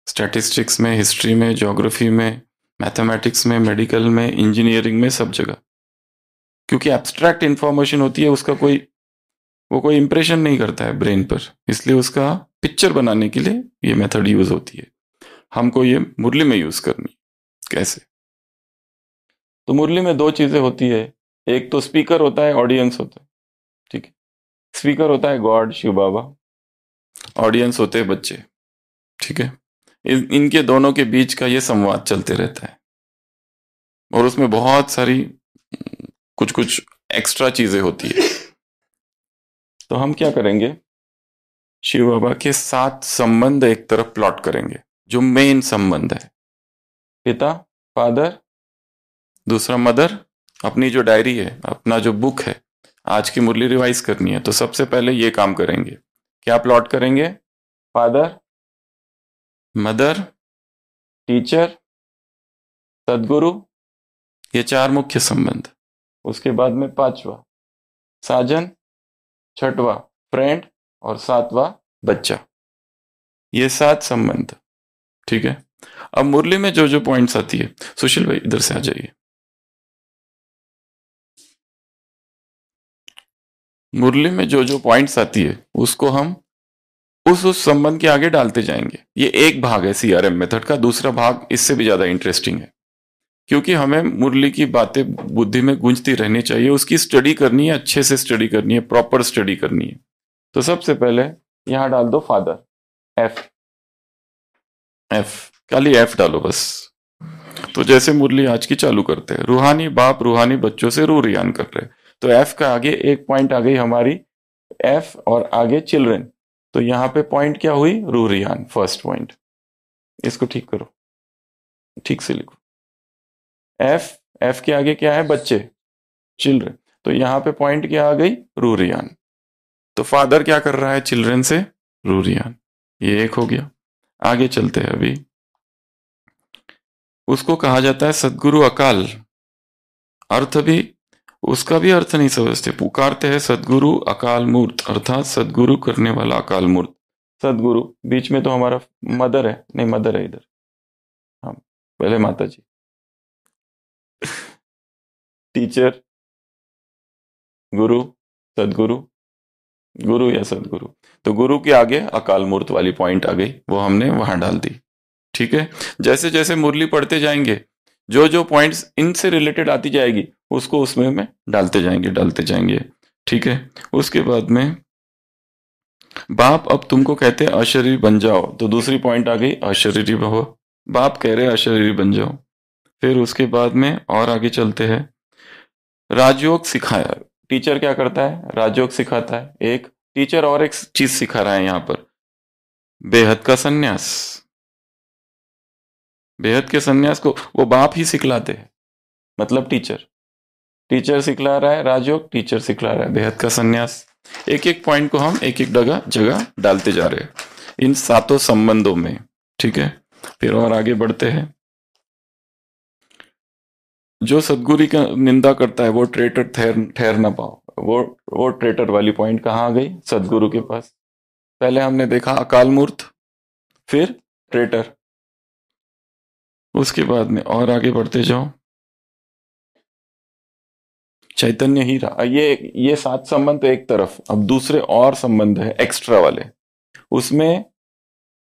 स्टैटिस्टिक्स में, हिस्ट्री में, ज्योग्राफी में, मैथमेटिक्स में, मेडिकल में, इंजीनियरिंग में, सब जगह। क्योंकि एब्स्ट्रैक्ट इंफॉर्मेशन होती है, उसका कोई इंप्रेशन नहीं करता है ब्रेन पर, इसलिए उसका पिक्चर बनाने के लिए ये मेथड यूज होती है। हमको ये मुरली में यूज करनी। कैसे? तो मुरली में दो चीजें होती है। एक तो स्पीकर होता है, ऑडियंस होता है, ठीक है। स्पीकर होता है गॉड, शिव बाबा, ऑडियंस होते हैं बच्चे, ठीक है। इनके दोनों के बीच का ये संवाद चलते रहता है और उसमें बहुत सारी कुछ कुछ एक्स्ट्रा चीजें होती है। तो हम क्या करेंगे, शिव बाबा के 7 संबंध एक तरफ प्लॉट करेंगे, जो मेन संबंध है। पिता, फादर, दूसरा मदर, अपनी जो डायरी है, अपना जो बुक है, आज की मुरली रिवाइज करनी है, तो सबसे पहले ये काम करेंगे। क्या प्लॉट करेंगे? फादर, मदर, टीचर, सदगुरु, ये 4 मुख्य संबंध। उसके बाद में 5वां साजन, 6वां फ्रेंड और 7वां बच्चा। ये 7 संबंध, ठीक है। अब मुरली में जो जो पॉइंट्स आती है, सुशील भाई इधर से आ जाइए। मुरली में जो जो पॉइंट्स आती है उसको हम उस संबंध के आगे डालते जाएंगे। ये एक भाग है सीआरएम मेथड का। दूसरा भाग इससे भी ज्यादा इंटरेस्टिंग है, क्योंकि हमें मुरली की बातें बुद्धि में गूंजती रहनी चाहिए, उसकी स्टडी करनी है, अच्छे से स्टडी करनी है, प्रॉपर स्टडी करनी है। तो सबसे पहले यहां डाल दो फादर, एफ, खाली एफ डालो बस। तो जैसे मुरली आज की चालू करते हैं, रूहानी बाप रूहानी बच्चों से रू रियान कर रहे, तो एफ का आगे एक पॉइंट आ गई हमारी, एफ और आगे चिल्ड्रन। तो यहां पे पॉइंट क्या हुई? रू रियान, फर्स्ट पॉइंट। इसको ठीक करो, ठीक से लिखो। एफ, एफ के आगे क्या है? बच्चे, चिल्ड्रन। तो यहां पे पॉइंट क्या आ गई? रू रियान। तो फादर क्या कर रहा है? चिल्ड्रन से रू रियान। ये एक हो गया। आगे चलते हैं अभी। उसको कहा जाता है सदगुरु अकाल। अर्थ भी, उसका भी अर्थ नहीं समझते, पुकारते हैं सदगुरु अकाल मूर्त, अर्थात सदगुरु करने वाला अकाल मूर्त। सदगुरु बीच में तो हमारा मदर है, नहीं मदर है इधर, हाँ पहले माता जी। टीचर, गुरु, सदगुरु, गुरु या सदगुरु। तो गुरु के आगे अकाल मूर्त वाली पॉइंट आ गई, वो हमने वहां डाल दी, ठीक है। जैसे जैसे मुरली पढ़ते जाएंगे, जो जो पॉइंट्स इनसे रिलेटेड आती जाएगी उसको उसमें में डालते जाएंगे, ठीक है। उसके बाद में बाप अब तुमको कहते हैं अशरीरी बन जाओ, तो दूसरी पॉइंट आ गई अशरीरी भव। बाप कह रहे अशरीरी बन जाओ। फिर उसके बाद में और आगे चलते हैं, राजयोग सिखाया। टीचर क्या करता है? राजयोग सिखाता है। एक टीचर और एक चीज सिखा रहा है यहां पर, बेहद का सन्यास। बेहद के सन्यास को वो बाप ही सिखलाते हैं, मतलब टीचर सिखला रहा है राजयोग, टीचर सिखला रहा है बेहद का सन्यास। एक एक पॉइंट को हम एक एक जगह डालते जा रहे हैं इन 7 संबंधों में, ठीक है। फिर और आगे बढ़ते हैं। जो सदगुरु का निंदा करता है वो ट्रेटर ठहर ना पाओ। वो ट्रेटर वाली पॉइंट कहाँ आ गई? सदगुरु के पास। पहले हमने देखा अकाल मूर्त, फिर ट्रेटर। उसके बाद में और आगे बढ़ते जाओ, चैतन्य हीरा। ये 7 संबंध तो एक तरफ, अब दूसरे और संबंध है एक्स्ट्रा वाले। उसमें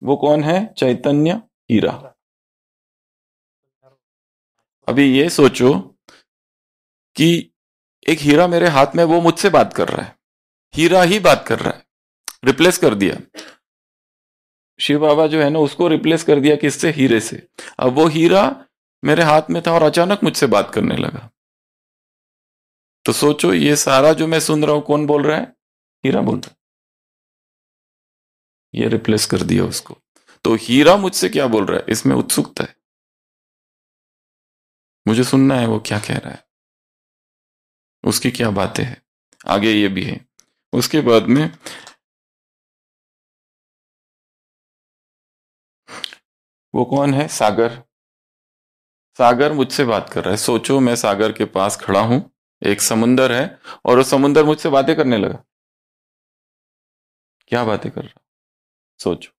वो कौन है? चैतन्य हीरा। अभी ये सोचो कि एक हीरा मेरे हाथ में, वो मुझसे बात कर रहा है, हीरा ही बात कर रहा है, रिप्लेस कर दिया। शिव बाबा जो है ना, उसको रिप्लेस कर दिया किससे? हीरे से। अब वो हीरा मेरे हाथ में था और अचानक मुझसे बात करने लगा। तो सोचो ये सारा जो मैं सुन रहा हूं कौन बोल रहा है? हीरा बोल रहा है। ये रिप्लेस कर दिया उसको। तो हीरा मुझसे क्या बोल रहा है, इसमें उत्सुकता है, मुझे सुनना है वो क्या कह रहा है, उसकी क्या बातें हैं। आगे ये भी है। उसके बाद में वो कौन है? सागर। सागर मुझसे बात कर रहा है। सोचो मैं सागर के पास खड़ा हूं, एक समुंदर है और वो समुंदर मुझसे बातें करने लगा। क्या बातें कर रहा? सोचो।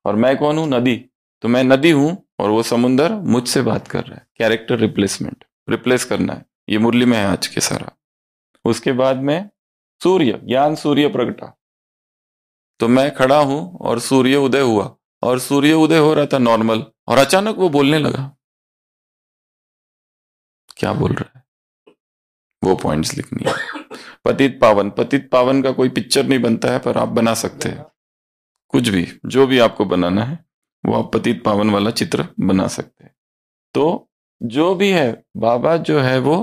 और मैं कौन हूं? नदी। तो मैं नदी हूं और वो समुंदर मुझसे बात कर रहा है। कैरेक्टर रिप्लेसमेंट, रिप्लेस करना है, ये मुरली में है आज के सारा। उसके बाद में सूर्य, ज्ञान सूर्य प्रगटा। तो मैं खड़ा हूं और सूर्य उदय हुआ, और सूर्य उदय हो रहा था नॉर्मल, और अचानक वो बोलने लगा। क्या बोल रहा है? वो पॉइंट्स लिखनी है। पतित पावन, पतित पावन का कोई पिक्चर नहीं बनता है, पर आप बना सकते हैं कुछ भी, जो भी आपको बनाना है वो आप पतित पावन वाला चित्र बना सकते हैं। तो जो भी है, बाबा जो है वो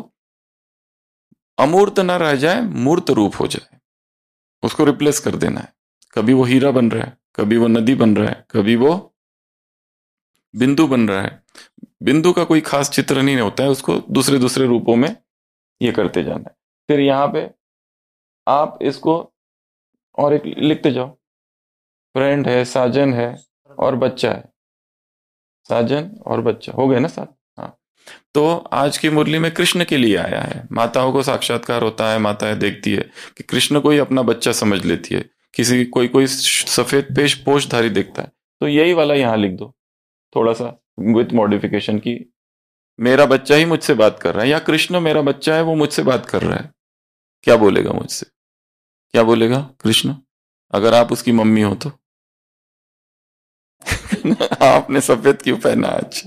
अमूर्त ना रह जाए, मूर्त रूप हो जाए, उसको रिप्लेस कर देना है। कभी वो हीरा बन रहा है, कभी वो नदी बन रहा है, कभी वो बिंदु बन रहा है। बिंदु का कोई खास चित्र नहीं होता है, उसको दूसरे दूसरे रूपों में ये करते जाना है। फिर यहाँ पे आप इसको और एक लिखते जाओ, फ्रेंड है, साजन है और बच्चा है। साजन और बच्चा हो गए ना साथ। हाँ, तो आज की मुरली में कृष्ण के लिए आया है। माताओं को साक्षात्कार होता है, माताएं देखती है कि कृष्ण को ही अपना बच्चा समझ लेती है। किसी कोई कोई सफेद पेश पोषधारी देखता है, तो यही वाला यहाँ लिख दो, थोड़ा सा विथ मॉडिफिकेशन की, मेरा बच्चा ही मुझसे बात कर रहा है, या कृष्ण मेरा बच्चा है वो मुझसे बात कर रहा है। क्या बोलेगा मुझसे? क्या बोलेगा कृष्ण अगर आप उसकी मम्मी हो तो? आपने सफेद क्यों पहना आज?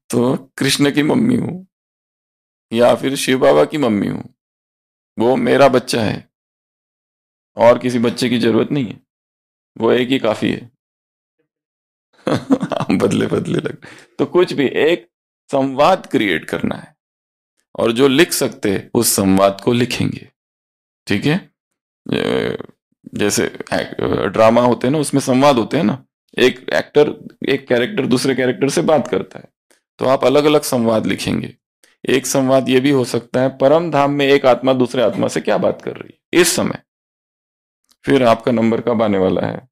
तो कृष्ण की मम्मी हूं, या फिर शिव बाबा की मम्मी हूं, वो मेरा बच्चा है और किसी बच्चे की जरूरत नहीं है, वो एक ही काफी है। बदले बदले लग, तो कुछ भी एक संवाद क्रिएट करना है, और जो लिख सकते उस संवाद को लिखेंगे। ठीक है? जैसे ड्रामा होते हैं ना, उसमें संवाद होते हैं ना, एक एक्टर एक कैरेक्टर दूसरे कैरेक्टर से बात करता है, तो आप अलग अलग संवाद लिखेंगे। एक संवाद ये भी हो सकता है, परम धाम में एक आत्मा दूसरे आत्मा से क्या बात कर रही है इस समय। फिर आपका नंबर कब आने वाला है?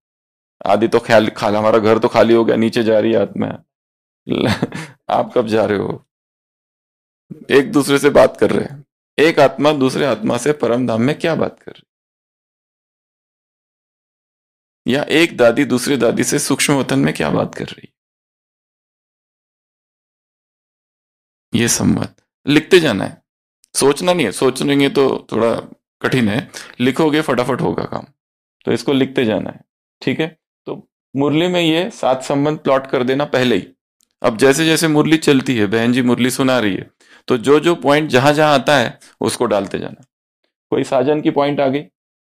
आदि तो ख्याल खाला, हमारा घर तो खाली हो गया, नीचे जा रही है आत्मा। आप कब जा रहे हो? एक दूसरे से बात कर रहे हैं, एक आत्मा दूसरे आत्मा से परम धाम में क्या बात कर रही है, या एक दादी दूसरी दादी से सूक्ष्म वतन में क्या बात कर रही है। ये संवाद लिखते जाना है, सोचना नहीं है, सोचेंगे तो थोड़ा कठिन है, लिखोगे फटाफट होगा काम। तो इसको लिखते जाना है। ठीक है? तो मुरली में ये 7 संबंध प्लॉट कर देना पहले ही। अब जैसे जैसे मुरली चलती है, बहन जी मुरली सुना रही है, तो जो जो पॉइंट जहां जहां आता है उसको डालते जाना। कोई साजन की पॉइंट आ गई,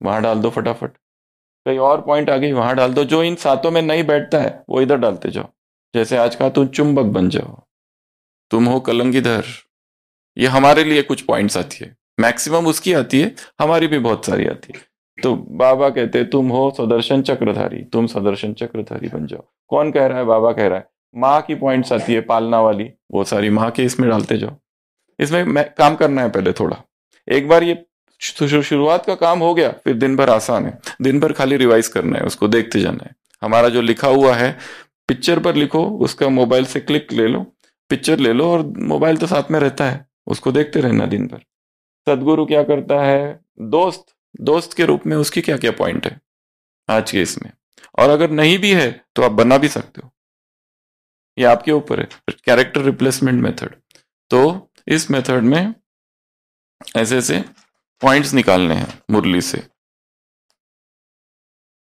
वहां डाल दो फटाफट। कहीं और पॉइंट आ गई, वहां डाल दो। जो इन सातों में नहीं बैठता है वो इधर डालते जाओ। जैसे आज कहा, तुम चुंबक बन जाओ, तुम हो कलंगीधर। ये हमारे लिए कुछ पॉइंट्स आती है, मैक्सिमम उसकी आती है, हमारी भी बहुत सारी आती है। तो बाबा कहते हैं तुम हो सुदर्शन चक्रधारी, तुम सुदर्शन चक्रधारी बन जाओ। कौन कह रहा है? बाबा कह रहा है। माँ की पॉइंट्स आती है, पालना वाली, वो सारी माँ के इसमें डालते जाओ। इसमें काम करना है पहले थोड़ा। एक बार ये शुरुआत का काम हो गया, फिर दिन भर आसान है। दिन भर खाली रिवाइज करना है, उसको देखते जाना है। हमारा जो लिखा हुआ है पिक्चर पर लिखो, उसका मोबाइल से क्लिक ले लो, पिक्चर ले लो, और मोबाइल तो साथ में रहता है, उसको देखते रहना दिन भर। सदगुरु क्या करता है? दोस्त, दोस्त के रूप में उसकी क्या क्या पॉइंट है आज के इसमें, और अगर नहीं भी है तो आप बना भी सकते हो, ये आपके ऊपर है। कैरेक्टर रिप्लेसमेंट मेथड, तो इस मेथड में ऐसे ऐसे पॉइंट्स निकालने हैं मुरली से।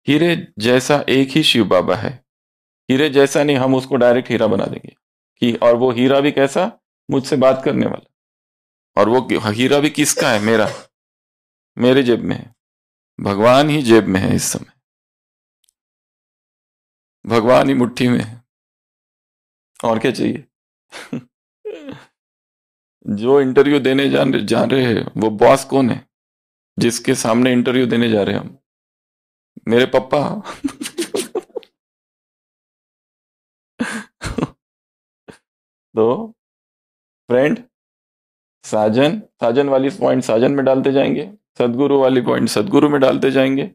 हीरे जैसा एक ही शिव बाबा है। हीरे जैसा नहीं, हम उसको डायरेक्ट हीरा बना देंगे कि, और वो हीरा भी कैसा? मुझसे बात करने वाला। और वो हीरा भी किसका है? मेरा, मेरे जेब में है। भगवान ही जेब में है इस समय, भगवान ही मुट्ठी में है, और क्या चाहिए? जो इंटरव्यू देने जा रहे हैं, वो बॉस कौन है जिसके सामने इंटरव्यू देने जा रहे हैं हम? मेरे पापा। तो फ्रेंड, साजन, साजन वाली पॉइंट साजन में डालते जाएंगे, सदगुरु वाली पॉइंट सदगुरु में डालते जाएंगे,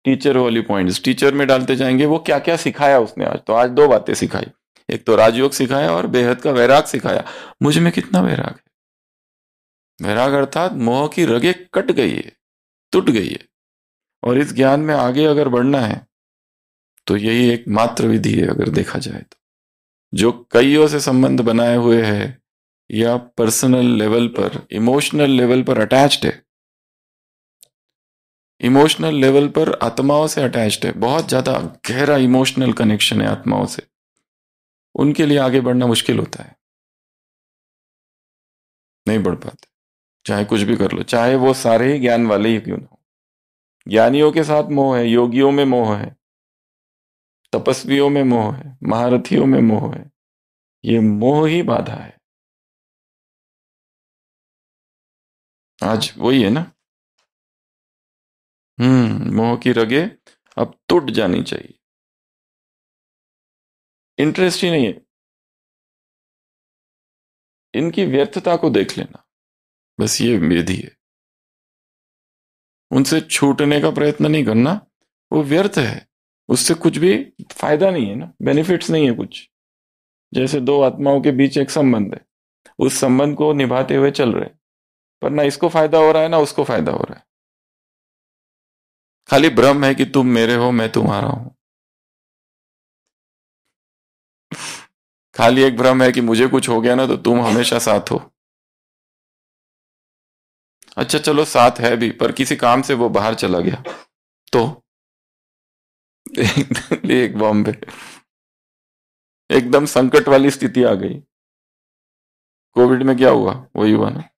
टीचर वाली पॉइंट्स टीचर में डालते जाएंगे। वो क्या क्या सिखाया उसने आज? तो आज 2 बातें सिखाई, एक तो राजयोग सिखाया और बेहद का वैराग सिखाया। मुझ में कितना वैराग है? वैराग अर्थात मोह की रगे कट गई है, टूट गई है, और इस ज्ञान में आगे अगर बढ़ना है तो यही एक मात्र विधि है अगर देखा जाए तो। जो कईयों से संबंध बनाए हुए है, या पर्सनल लेवल पर, इमोशनल लेवल पर अटैच्ड है, इमोशनल लेवल पर आत्माओं से अटैच्ड है, बहुत ज्यादा गहरा इमोशनल कनेक्शन है आत्माओं से, उनके लिए आगे बढ़ना मुश्किल होता है, नहीं बढ़ पाते। चाहे कुछ भी कर लो, चाहे वो सारे ही ज्ञान वाले ही क्यों ना हो। ज्ञानियों के साथ मोह है, योगियों में मोह है, तपस्वियों में मोह है, महारथियों में मोह है। ये मोह ही बाधा है। आज वही है ना। मोह की रगे अब टूट जानी चाहिए। इंटरेस्ट ही नहीं है। इनकी व्यर्थता को देख लेना, बस ये विधि है। उनसे छूटने का प्रयत्न नहीं करना, वो व्यर्थ है। उससे कुछ भी फायदा नहीं है ना, बेनिफिट्स नहीं है कुछ। जैसे दो आत्माओं के बीच एक संबंध है, उस संबंध को निभाते हुए चल रहे हैं, पर ना इसको फायदा हो रहा है ना उसको फायदा हो रहा है। खाली भ्रम है कि तुम मेरे हो मैं तुम्हारा हूं। खाली एक भ्रम है कि मुझे कुछ हो गया ना तो तुम हमेशा साथ हो। अच्छा चलो साथ है भी, पर किसी काम से वो बाहर चला गया तो एक बॉम्बे, एकदम संकट वाली स्थिति आ गई। कोविड में क्या हुआ, वही हुआ ना।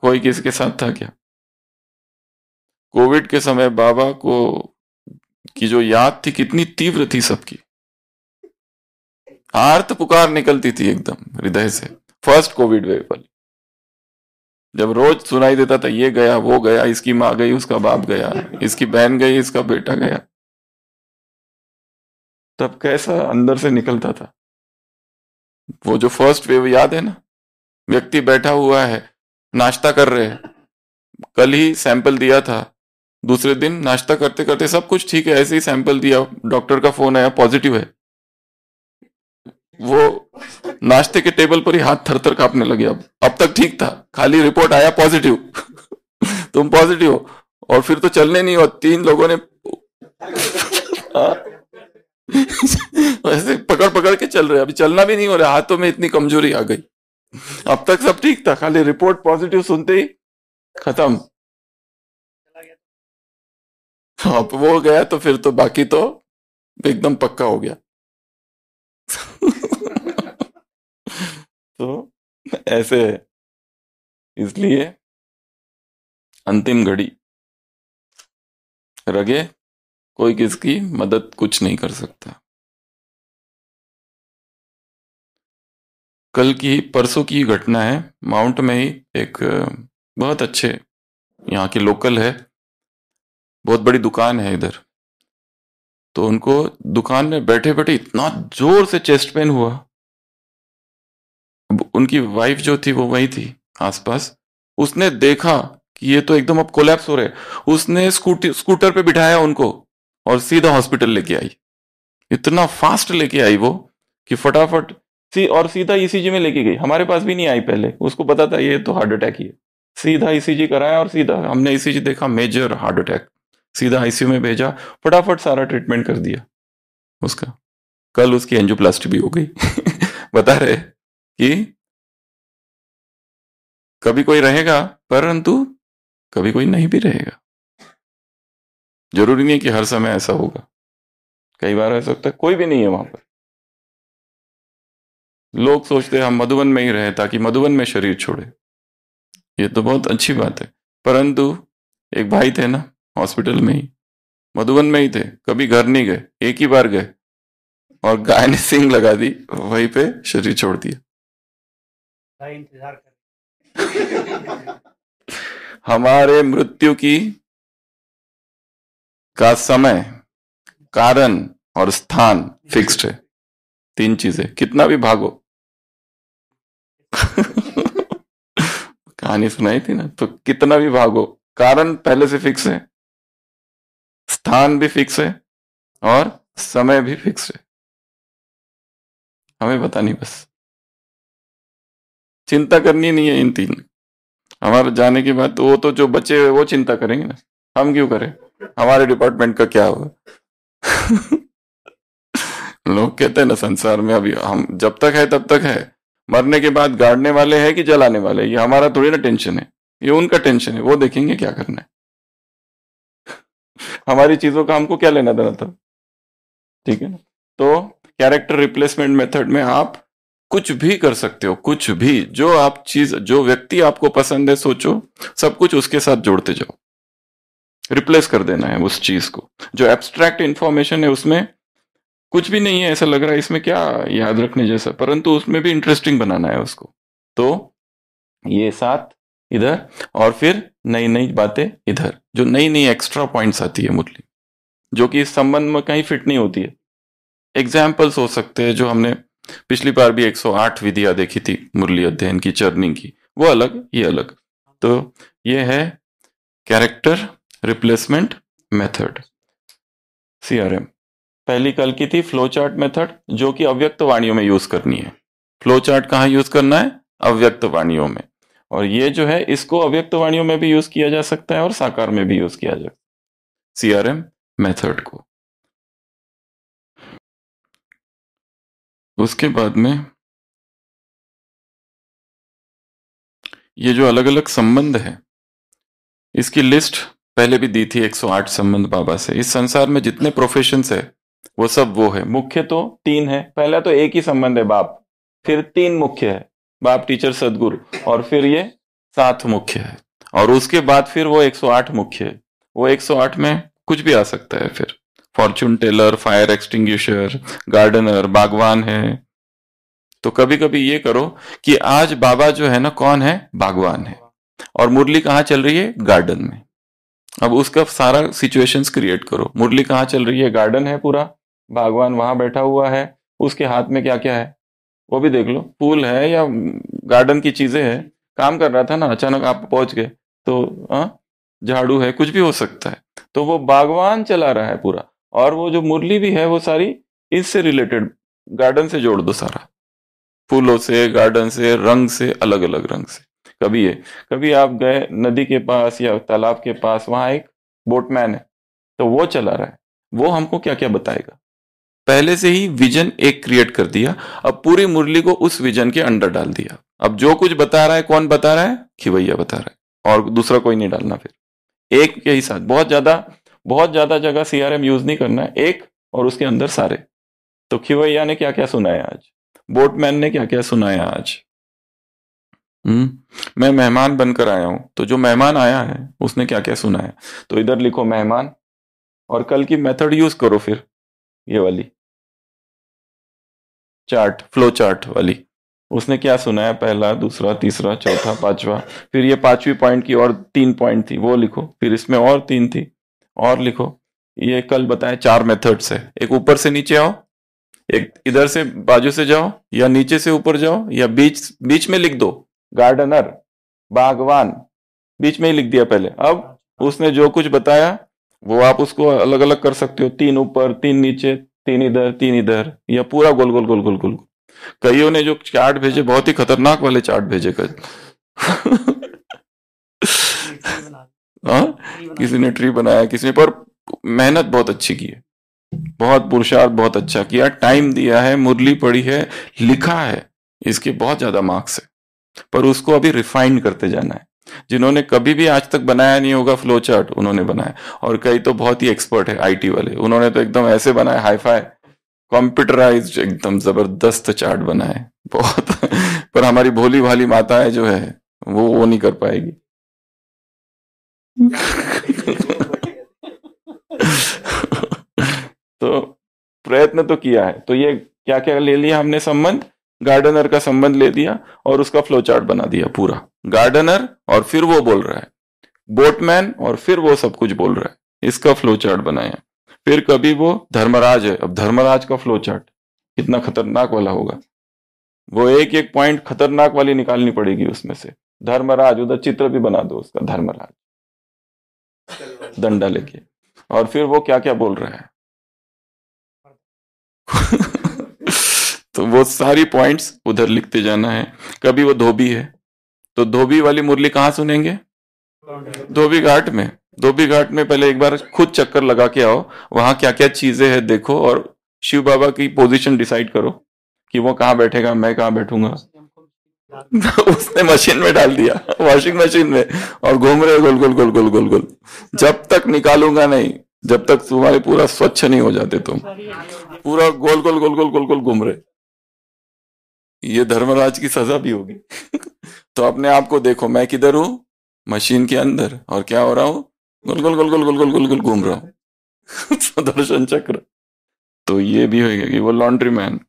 कोई किसके साथ था क्या? कोविड के समय बाबा को की जो याद थी कितनी तीव्र थी सबकी। आर्त पुकार निकलती थी एकदम हृदय से। फर्स्ट कोविड वेव वाली, जब रोज सुनाई देता था ये गया वो गया, इसकी माँ गई उसका बाप गया, इसकी बहन गई इसका बेटा गया, तब कैसा अंदर से निकलता था। वो जो फर्स्ट वेव याद है ना, व्यक्ति बैठा हुआ है, नाश्ता कर रहे हैं, कल ही सैंपल दिया था, दूसरे दिन नाश्ता करते करते सब कुछ ठीक है, ऐसे ही सैंपल दिया, डॉक्टर का फोन आया पॉजिटिव है। वो नाश्ते के टेबल पर ही हाथ थर थर कांपने लगे। अब तक ठीक था, खाली रिपोर्ट आया पॉजिटिव। तुम पॉजिटिव हो, और फिर तो चलने नहीं हो, 3 लोगों ने ऐसे पकड़ पकड़ के चल रहे, अभी चलना भी नहीं हो रहा, हाथों में इतनी कमजोरी आ गई। अब तक सब ठीक था, खाली रिपोर्ट पॉजिटिव सुनते ही खत्म। अब वो गया तो फिर तो बाकी तो एकदम पक्का हो गया। तो ऐसे है, इसलिए अंतिम घड़ी रगे कोई किसकी मदद कुछ नहीं कर सकता। कल की परसों की घटना है, माउंट में ही एक बहुत अच्छे यहाँ के लोकल है, बहुत बड़ी दुकान है इधर। तो उनको दुकान में बैठे बैठे इतना जोर से चेस्ट पेन हुआ। अब उनकी वाइफ जो थी वो वही थी आसपास, उसने देखा कि ये तो एकदम अब कोलैप्स हो रहे, उसने स्कूटर पे बिठाया उनको और सीधा हॉस्पिटल लेके आई। इतना फास्ट लेके आई वो कि फटाफट और सीधा ईसीजी में लेके गई। हमारे पास भी नहीं आई पहले, उसको पता था ये तो हार्ट अटैक ही है। सीधा ईसीजी कराया और सीधा हमने ईसीजी देखा मेजर हार्ट अटैक, सीधा आईसीयू में भेजा, फटाफट सारा ट्रीटमेंट कर दिया उसका। कल उसकी एंजियोप्लास्टी भी हो गई। बता रहे कि कभी कोई रहेगा परंतु कभी कोई नहीं भी रहेगा। जरूरी नहीं कि हर समय ऐसा होगा, कई बार ऐसा होता है कोई भी नहीं है वहां पर। लोग सोचते हैं हम मधुबन में ही रहे ताकि मधुबन में शरीर छोड़े, ये तो बहुत अच्छी बात है, परंतु एक भाई थे ना हॉस्पिटल में ही, मधुबन में ही थे, कभी घर नहीं गए, एक ही बार गए और गाय ने सींग लगा दी, वहीं पे शरीर छोड़ दिया। हमारे मृत्यु की का समय, कारण और स्थान फिक्स्ड है। 3 चीजें, कितना भी भागो। कहानी सुनाई थी ना, तो कितना भी भागो, कारण पहले से फिक्स है, स्थान भी फिक्स है और समय भी फिक्स है। हमें पता नहीं, बस चिंता करनी नहीं है इन 3। हमारे जाने के बाद तो वो तो जो बचे हुए वो चिंता करेंगे ना, हम क्यों करें, हमारे डिपार्टमेंट का क्या होगा। लोग कहते हैं ना संसार में अभी हम जब तक है तब तक है, मरने के बाद गाड़ने वाले हैं कि जलाने वाले, ये हमारा थोड़ी ना टेंशन है, ये उनका टेंशन है, वो देखेंगे क्या करना है। हमारी चीजों का हमको क्या लेना देना था, ठीक है ना। तो कैरेक्टर रिप्लेसमेंट मेथड में आप कुछ भी कर सकते हो, कुछ भी, जो आप चीज, जो व्यक्ति आपको पसंद है सोचो, सब कुछ उसके साथ जोड़ते जाओ, रिप्लेस कर देना है उस चीज को। जो एब्स्ट्रैक्ट इंफॉर्मेशन है उसमें कुछ भी नहीं है, ऐसा लग रहा है इसमें क्या याद रखने जैसा, परंतु उसमें भी इंटरेस्टिंग बनाना है उसको। तो ये 7 इधर, और फिर नई नई बातें इधर, जो नई नई एक्स्ट्रा पॉइंट्स आती है मुरली, जो कि इस संबंध में कहीं फिट नहीं होती है। एग्जाम्पल्स हो सकते हैं, जो हमने पिछली बार भी 108 विधियां देखी थी मुरली अध्ययन की, चर्निंग की, वो अलग, ये अलग। तो ये है कैरेक्टर रिप्लेसमेंट मेथड, CRM। पहली कल की थी फ्लो चार्ट मेथड, जो कि अव्यक्त वाणियों में यूज करनी है। फ्लो चार्ट कहाँ यूज करना है? अव्यक्त वाणियों में। और ये जो है, इसको अव्यक्त वाणियों में भी यूज किया जा सकता है और साकार में भी यूज किया जा सकता है, CRM मेथड को। उसके बाद में ये जो अलग अलग संबंध है, इसकी लिस्ट पहले भी दी थी, 108 संबंध बाबा से। इस संसार में जितने प्रोफेशंस है वो सब वो है। मुख्य तो 3 है। पहला तो एक ही संबंध है, बाप, फिर 3 मुख्य है, बाप, टीचर, सदगुरु, और फिर ये 7 मुख्य है, और उसके बाद फिर वो 108 मुख्य है। वो 108 में कुछ भी आ सकता है, फिर fortune teller, fire extinguisher, gardener, बागवान है। तो कभी कभी ये करो कि आज बाबा जो है ना, कौन है? बागवान है, और मुरली कहाँ चल रही है? गार्डन में। अब उसका सारा सिचुएशंस क्रिएट करो। मुरली कहाँ चल रही है? गार्डन है पूरा, बागवान वहां बैठा हुआ है, उसके हाथ में क्या क्या है वो भी देख लो, फूल है या गार्डन की चीजें है। काम कर रहा था ना, अचानक आप पहुंच गए तो झाड़ू है, कुछ भी हो सकता है। तो वो बागवान चला रहा है पूरा, और वो जो मुरली भी है वो सारी इससे रिलेटेड, गार्डन से जोड़ दो सारा, फूलों से, गार्डन से, रंग से, अलग अलग रंग से। कभी ये, कभी आप गए नदी के पास या तालाब के पास, वहां एक बोटमैन है, तो वो चला रहा है, वो हमको क्या क्या बताएगा। पहले से ही विजन एक क्रिएट कर दिया, अब पूरी मुरली को उस विजन के अंडर डाल दिया। अब जो कुछ बता रहा है, कौन बता रहा है? खिवैया बता रहा है, और दूसरा कोई नहीं डालना। फिर एक के ही साथ बहुत ज्यादा जगह CRM यूज नहीं करना है, एक और उसके अंदर सारे। तो खिवैया ने क्या क्या सुनाया आज, बोटमैन ने क्या क्या सुनाया आज। मैं मेहमान बनकर आया हूं, तो जो मेहमान आया है उसने क्या क्या सुनाया। तो इधर लिखो मेहमान, और कल की मेथड यूज करो फिर, ये वाली चार्ट, फ्लो चार्ट वाली। उसने क्या सुनाया, पहला, दूसरा, तीसरा, चौथा, पांचवा, फिर ये 5वीं पॉइंट की और 3 पॉइंट थी, वो लिखो। फिर इसमें और 3 थी, और लिखो। ये कल बताए 4 मेथड्स है। एक ऊपर से नीचे आओ, एक इधर से बाजू से जाओ, या नीचे से ऊपर जाओ, या बीच बीच में लिख दो, गार्डनर, बागवान, बीच में ही लिख दिया पहले। अब उसने जो कुछ बताया वो आप उसको अलग अलग कर सकते हो, 3 ऊपर, 3 नीचे, 3 इधर, 3 इधर, या पूरा गोल गोल गोल गोल गोल। कईयों ने जो चार्ट भेजे, बहुत ही खतरनाक वाले चार्ट भेजे कर। हाँ, किसी ने ट्री बनाया, किसी ने, पर मेहनत बहुत अच्छी की है, बहुत पुरुषार्थ बहुत अच्छा किया, टाइम दिया है, मुरली पढ़ी है, लिखा है, इसके बहुत ज्यादा मार्क्स है। पर उसको अभी रिफाइंड करते जाना है। जिन्होंने कभी भी आज तक बनाया नहीं होगा फ्लो चार्ट, उन्होंने बनाया। और कई तो बहुत ही एक्सपर्ट है, IT वाले, उन्होंने तो एकदम ऐसे बनाया, हाईफाई कंप्यूटराइज्ड, एकदम जबरदस्त चार्ट बनाए बहुत। पर हमारी भोली भाली माताएं जो है, वो नहीं कर पाएगी। तो प्रयत्न तो किया है। तो ये क्या क्या ले लिया हमने संबंध, गार्डनर का संबंध ले दिया, और उसका फ्लो चार्ट बना दिया पूरा। गार्डनर, और फिर वो बोल रहा है, बोटमैन, और फिर वो सब कुछ बोल रहा है, इसका फ्लो चार्ट बनाया। फिर कभी वो धर्मराज है, अब धर्मराज का फ्लो चार्ट कितना खतरनाक वाला होगा। वो एक एक पॉइंट खतरनाक वाली निकालनी पड़ेगी उसमें से। धर्मराज, उधर चित्र भी बना दो उसका, धर्मराज डंडा लेके, और फिर वो क्या क्या बोल रहा है। तो वो सारी पॉइंट्स उधर लिखते जाना है। कभी वो धोबी है, तो धोबी वाली मुरली कहाँ सुनेंगे? धोबी घाट में। धोबी घाट में पहले एक बार खुद चक्कर लगा के आओ, वहां क्या क्या चीजें हैं देखो, और शिव बाबा की पोजीशन डिसाइड करो कि वो कहाँ बैठेगा, मैं कहाँ बैठूंगा। उसने मशीन में डाल दिया, वॉशिंग मशीन में, और घूम रहे गोल गोल गोल गोल गोल गोल, जब तक निकालूंगा नहीं, जब तक तुम्हारे पूरा स्वच्छ नहीं हो जाते तुम, पूरा गोल गोल गोल गोल गोल गोल घूम रहे। ये धर्मराज की सजा भी होगी। तो अपने आप को देखो, मैं किधर हूं? मशीन के अंदर, और क्या हो रहा हूं? गोल गोल गोल गोल गोल गोल गोल गोल घूम रहा हूं। सुदर्शन चक्र। तो ये भी होगा कि वो लॉन्ड्री मैन।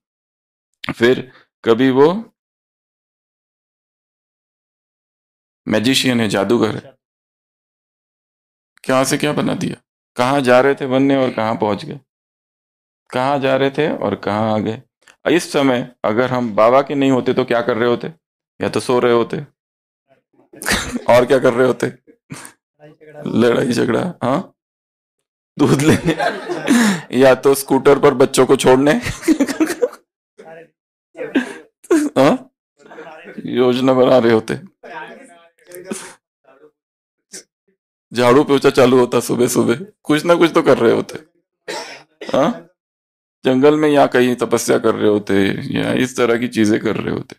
फिर कभी वो मैजिशियन है, जादूगर है। क्या से क्या बना दिया। कहाँ जा रहे थे बनने और कहाँ पहुंच गए, कहाँ जा रहे थे और कहाँ आ गए। इस समय अगर हम बाबा के नहीं होते तो क्या कर रहे होते, या तो सो रहे होते और क्या कर रहे होते, लड़ाई झगड़ा, हाँ, दूध लेने या तो स्कूटर पर बच्चों को छोड़ने हाँ, योजना बना रहे होते। झाड़ू पोछा चालू होता सुबह सुबह, कुछ ना कुछ तो कर रहे होते। हाँ, जंगल में या कहीं तपस्या कर रहे होते, या इस तरह की चीजें कर रहे होते।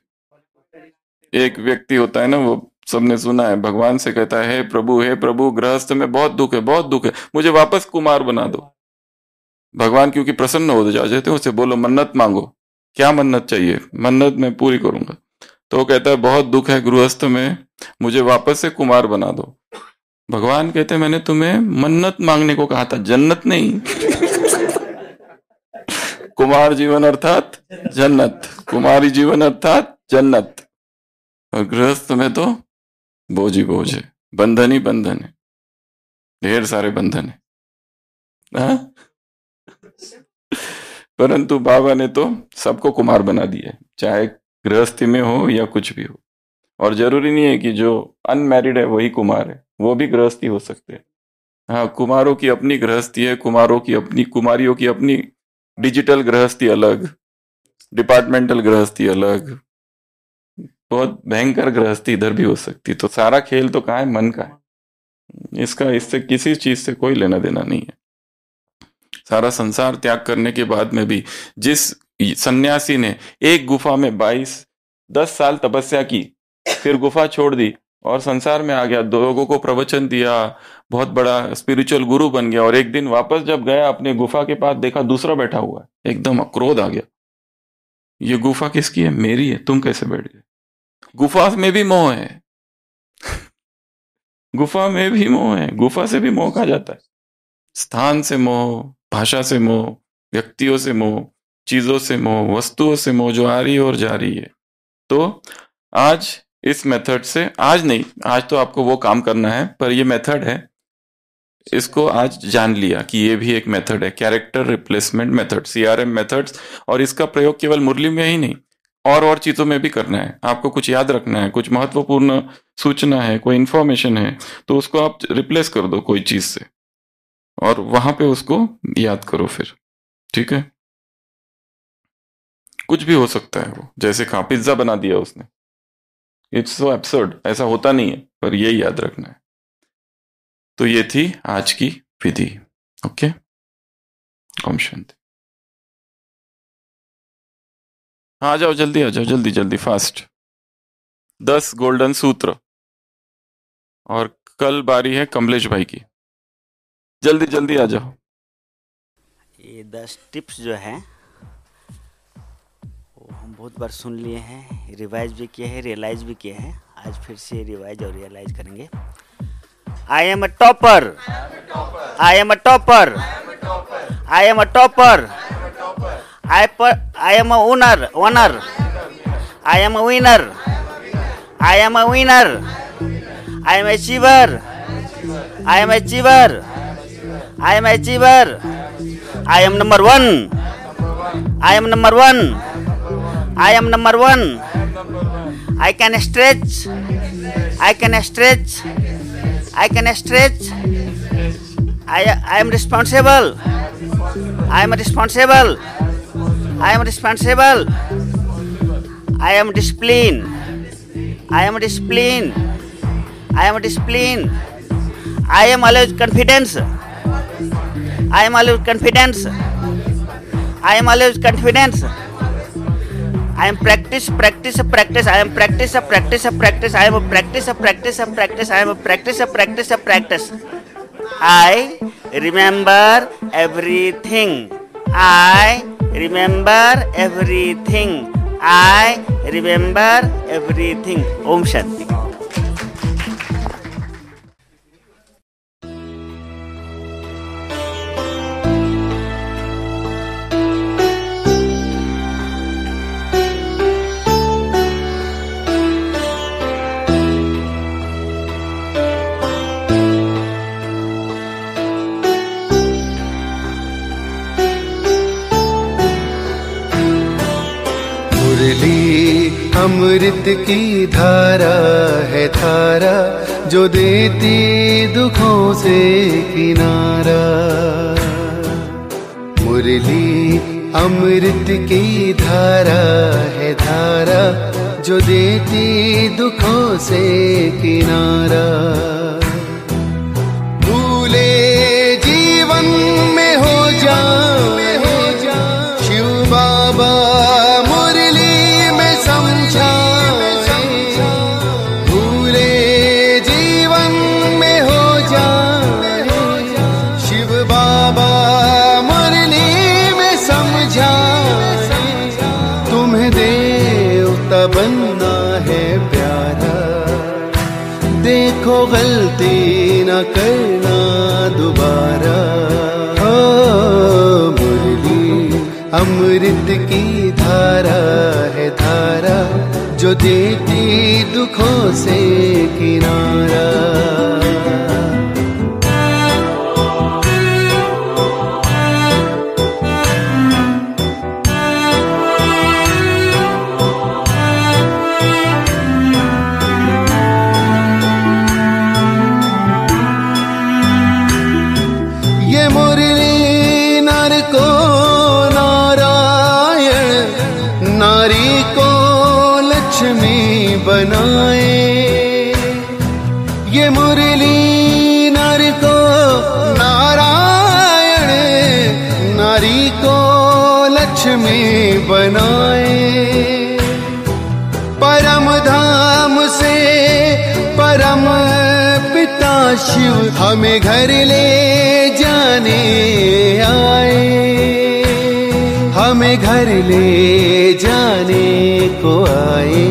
एक व्यक्ति होता है ना, वो सबने सुना है, भगवान से कहता है, हे प्रभु गृहस्थ में बहुत दुख है, बहुत दुख है, मुझे वापस कुमार बना दो। भगवान क्योंकि प्रसन्न हो जाते हैं, उससे बोलो मन्नत मांगो, क्या मन्नत चाहिए, मन्नत मैं पूरी करूंगा। तो वो कहता है बहुत दुख है गृहस्थ में, मुझे वापस से कुमार बना दो। भगवान कहते हैं मैंने तुम्हें मन्नत मांगने को कहा था, जन्नत नहीं कुमार जीवन अर्थात जन्नत, कुमारी जीवन अर्थात जन्नत। और गृहस्थ में तो बोझ ही बोझ है, बंधन ही बंधन है, ढेर सारे बंधन है। हाँ? परंतु बाबा ने तो सबको कुमार बना दिया, चाहे गृहस्थी में हो या कुछ भी हो। और जरूरी नहीं है कि जो अनमैरिड है वही कुमार है, वो भी गृहस्थी हो सकते हैं। हाँ, कुमारों की अपनी गृहस्थी है, कुमारों की अपनी, कुमारियों की अपनी डिजिटल गृहस्थी अलग, डिपार्टमेंटल गृहस्थी अलग, बहुत भयंकर गृहस्थी इधर भी हो सकती। तो सारा खेल तो कहाँ है, मन का है। इसका इससे किसी चीज से कोई लेना देना नहीं है। सारा संसार त्याग करने के बाद में भी जिस सन्यासी ने एक गुफा में 10 साल तपस्या की, फिर गुफा छोड़ दी और संसार में आ गया, लोगों को प्रवचन दिया, बहुत बड़ा स्पिरिचुअल गुरु बन गया, और एक दिन वापस जब गया अपने गुफा के पास, देखा दूसरा बैठा हुआ है, एकदम क्रोध आ गया, ये गुफा किसकी है, मेरी है, तुम कैसे बैठ गए। गुफा में भी मोह है गुफा में भी मोह है, गुफा से भी मोह खा जाता है। स्थान से मोह, भाषा से मोह, व्यक्तियों से मोह, चीजों से मोह, वस्तुओं से मोह, जो आ रही है और जा रही है। तो आज इस मेथड से, आज नहीं, आज तो आपको वो काम करना है, पर ये मेथड है, इसको आज जान लिया कि ये भी एक मेथड है, character replacement method, CRM methods. और इसका प्रयोग केवल मुरली में ही नहीं, और चीजों में भी करना है। आपको कुछ याद रखना है, कुछ महत्वपूर्ण सूचना है, कोई इंफॉर्मेशन है, तो उसको आप रिप्लेस कर दो कोई चीज से, और वहां पे उसको याद करो फिर, ठीक है। कुछ भी हो सकता है वो, जैसे कहा पिज्जा बना दिया उसने, इट्स सो एब्सर्ड, ऐसा होता नहीं है, पर ये याद रखना है। तो ये थी आज की विधि। ओके, ओम शांति। हाँ, आ जाओ जल्दी, आ जाओ जल्दी जल्दी, फास्ट। 10 गोल्डन सूत्र, और कल बारी है कमलेश भाई की, जल्दी जल्दी आ जाओ। ये 10 टिप्स जो हैं वो हम बहुत बार सुन लिए हैं, रिवाइज भी किए हैं, रियलाइज भी किए हैं। आज फिर से रिवाइज और रियलाइज करेंगे। I am a topper, I am a topper, I am a topper, I am a owner, owner, I am a winner, I am a winner, I am achiever, I am achiever, I am achiever, I am number 1, I am number 1, I am number 1, I can stretch, I can stretch, I can stretch. I am responsible. I am responsible. I am responsible. I am disciplined. I am disciplined. I am disciplined. I am always confidence. I am always confidence. I am always confidence. I am practice, practice, practice. I am practice, practice, practice. I am a practice, practice, practice. I am a practice, practice, practice. I remember everything. I remember everything. I remember everything. Om Shanti. अमृत की धारा है धारा जो देती दुखों से किनारा। मुरली अमृत की धारा है धारा जो देती दुखों से किनारा। भूले जीवन में हो जाए शिव बाबा मुरली में समझाए। भूले जीवन में हो जाए शिव बाबा मुरली में समझाए। तुम्हें देवता बनना है प्यारा, देखो गलती न करना दोबारा। मुरली अमृत की धारा है धारा जो देती दुखों से किनारा। ये मुरली नर को नारायण, नारी को लक्ष्मी बनाए। ये मुरली नर को नारायण, नारी को लक्ष्मी बनाए। परम धाम से परम पिता शिव हमें घर ले जाने आए। हमें घर ले जाने को आए।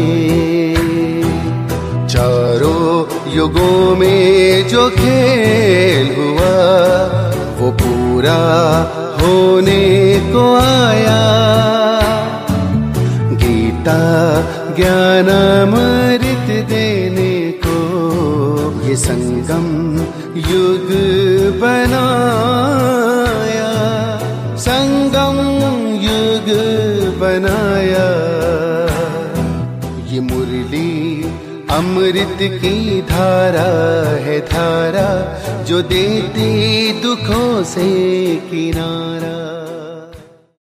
चारों युगों में जो खेल हुआ वो पूरा होने को आया। गीता ज्ञान अमृत देने को ये संगम युग बनाया। संगम युग बनाया। ये मुरली अमृत की धारा है धारा जो देती दुखों से किनारा।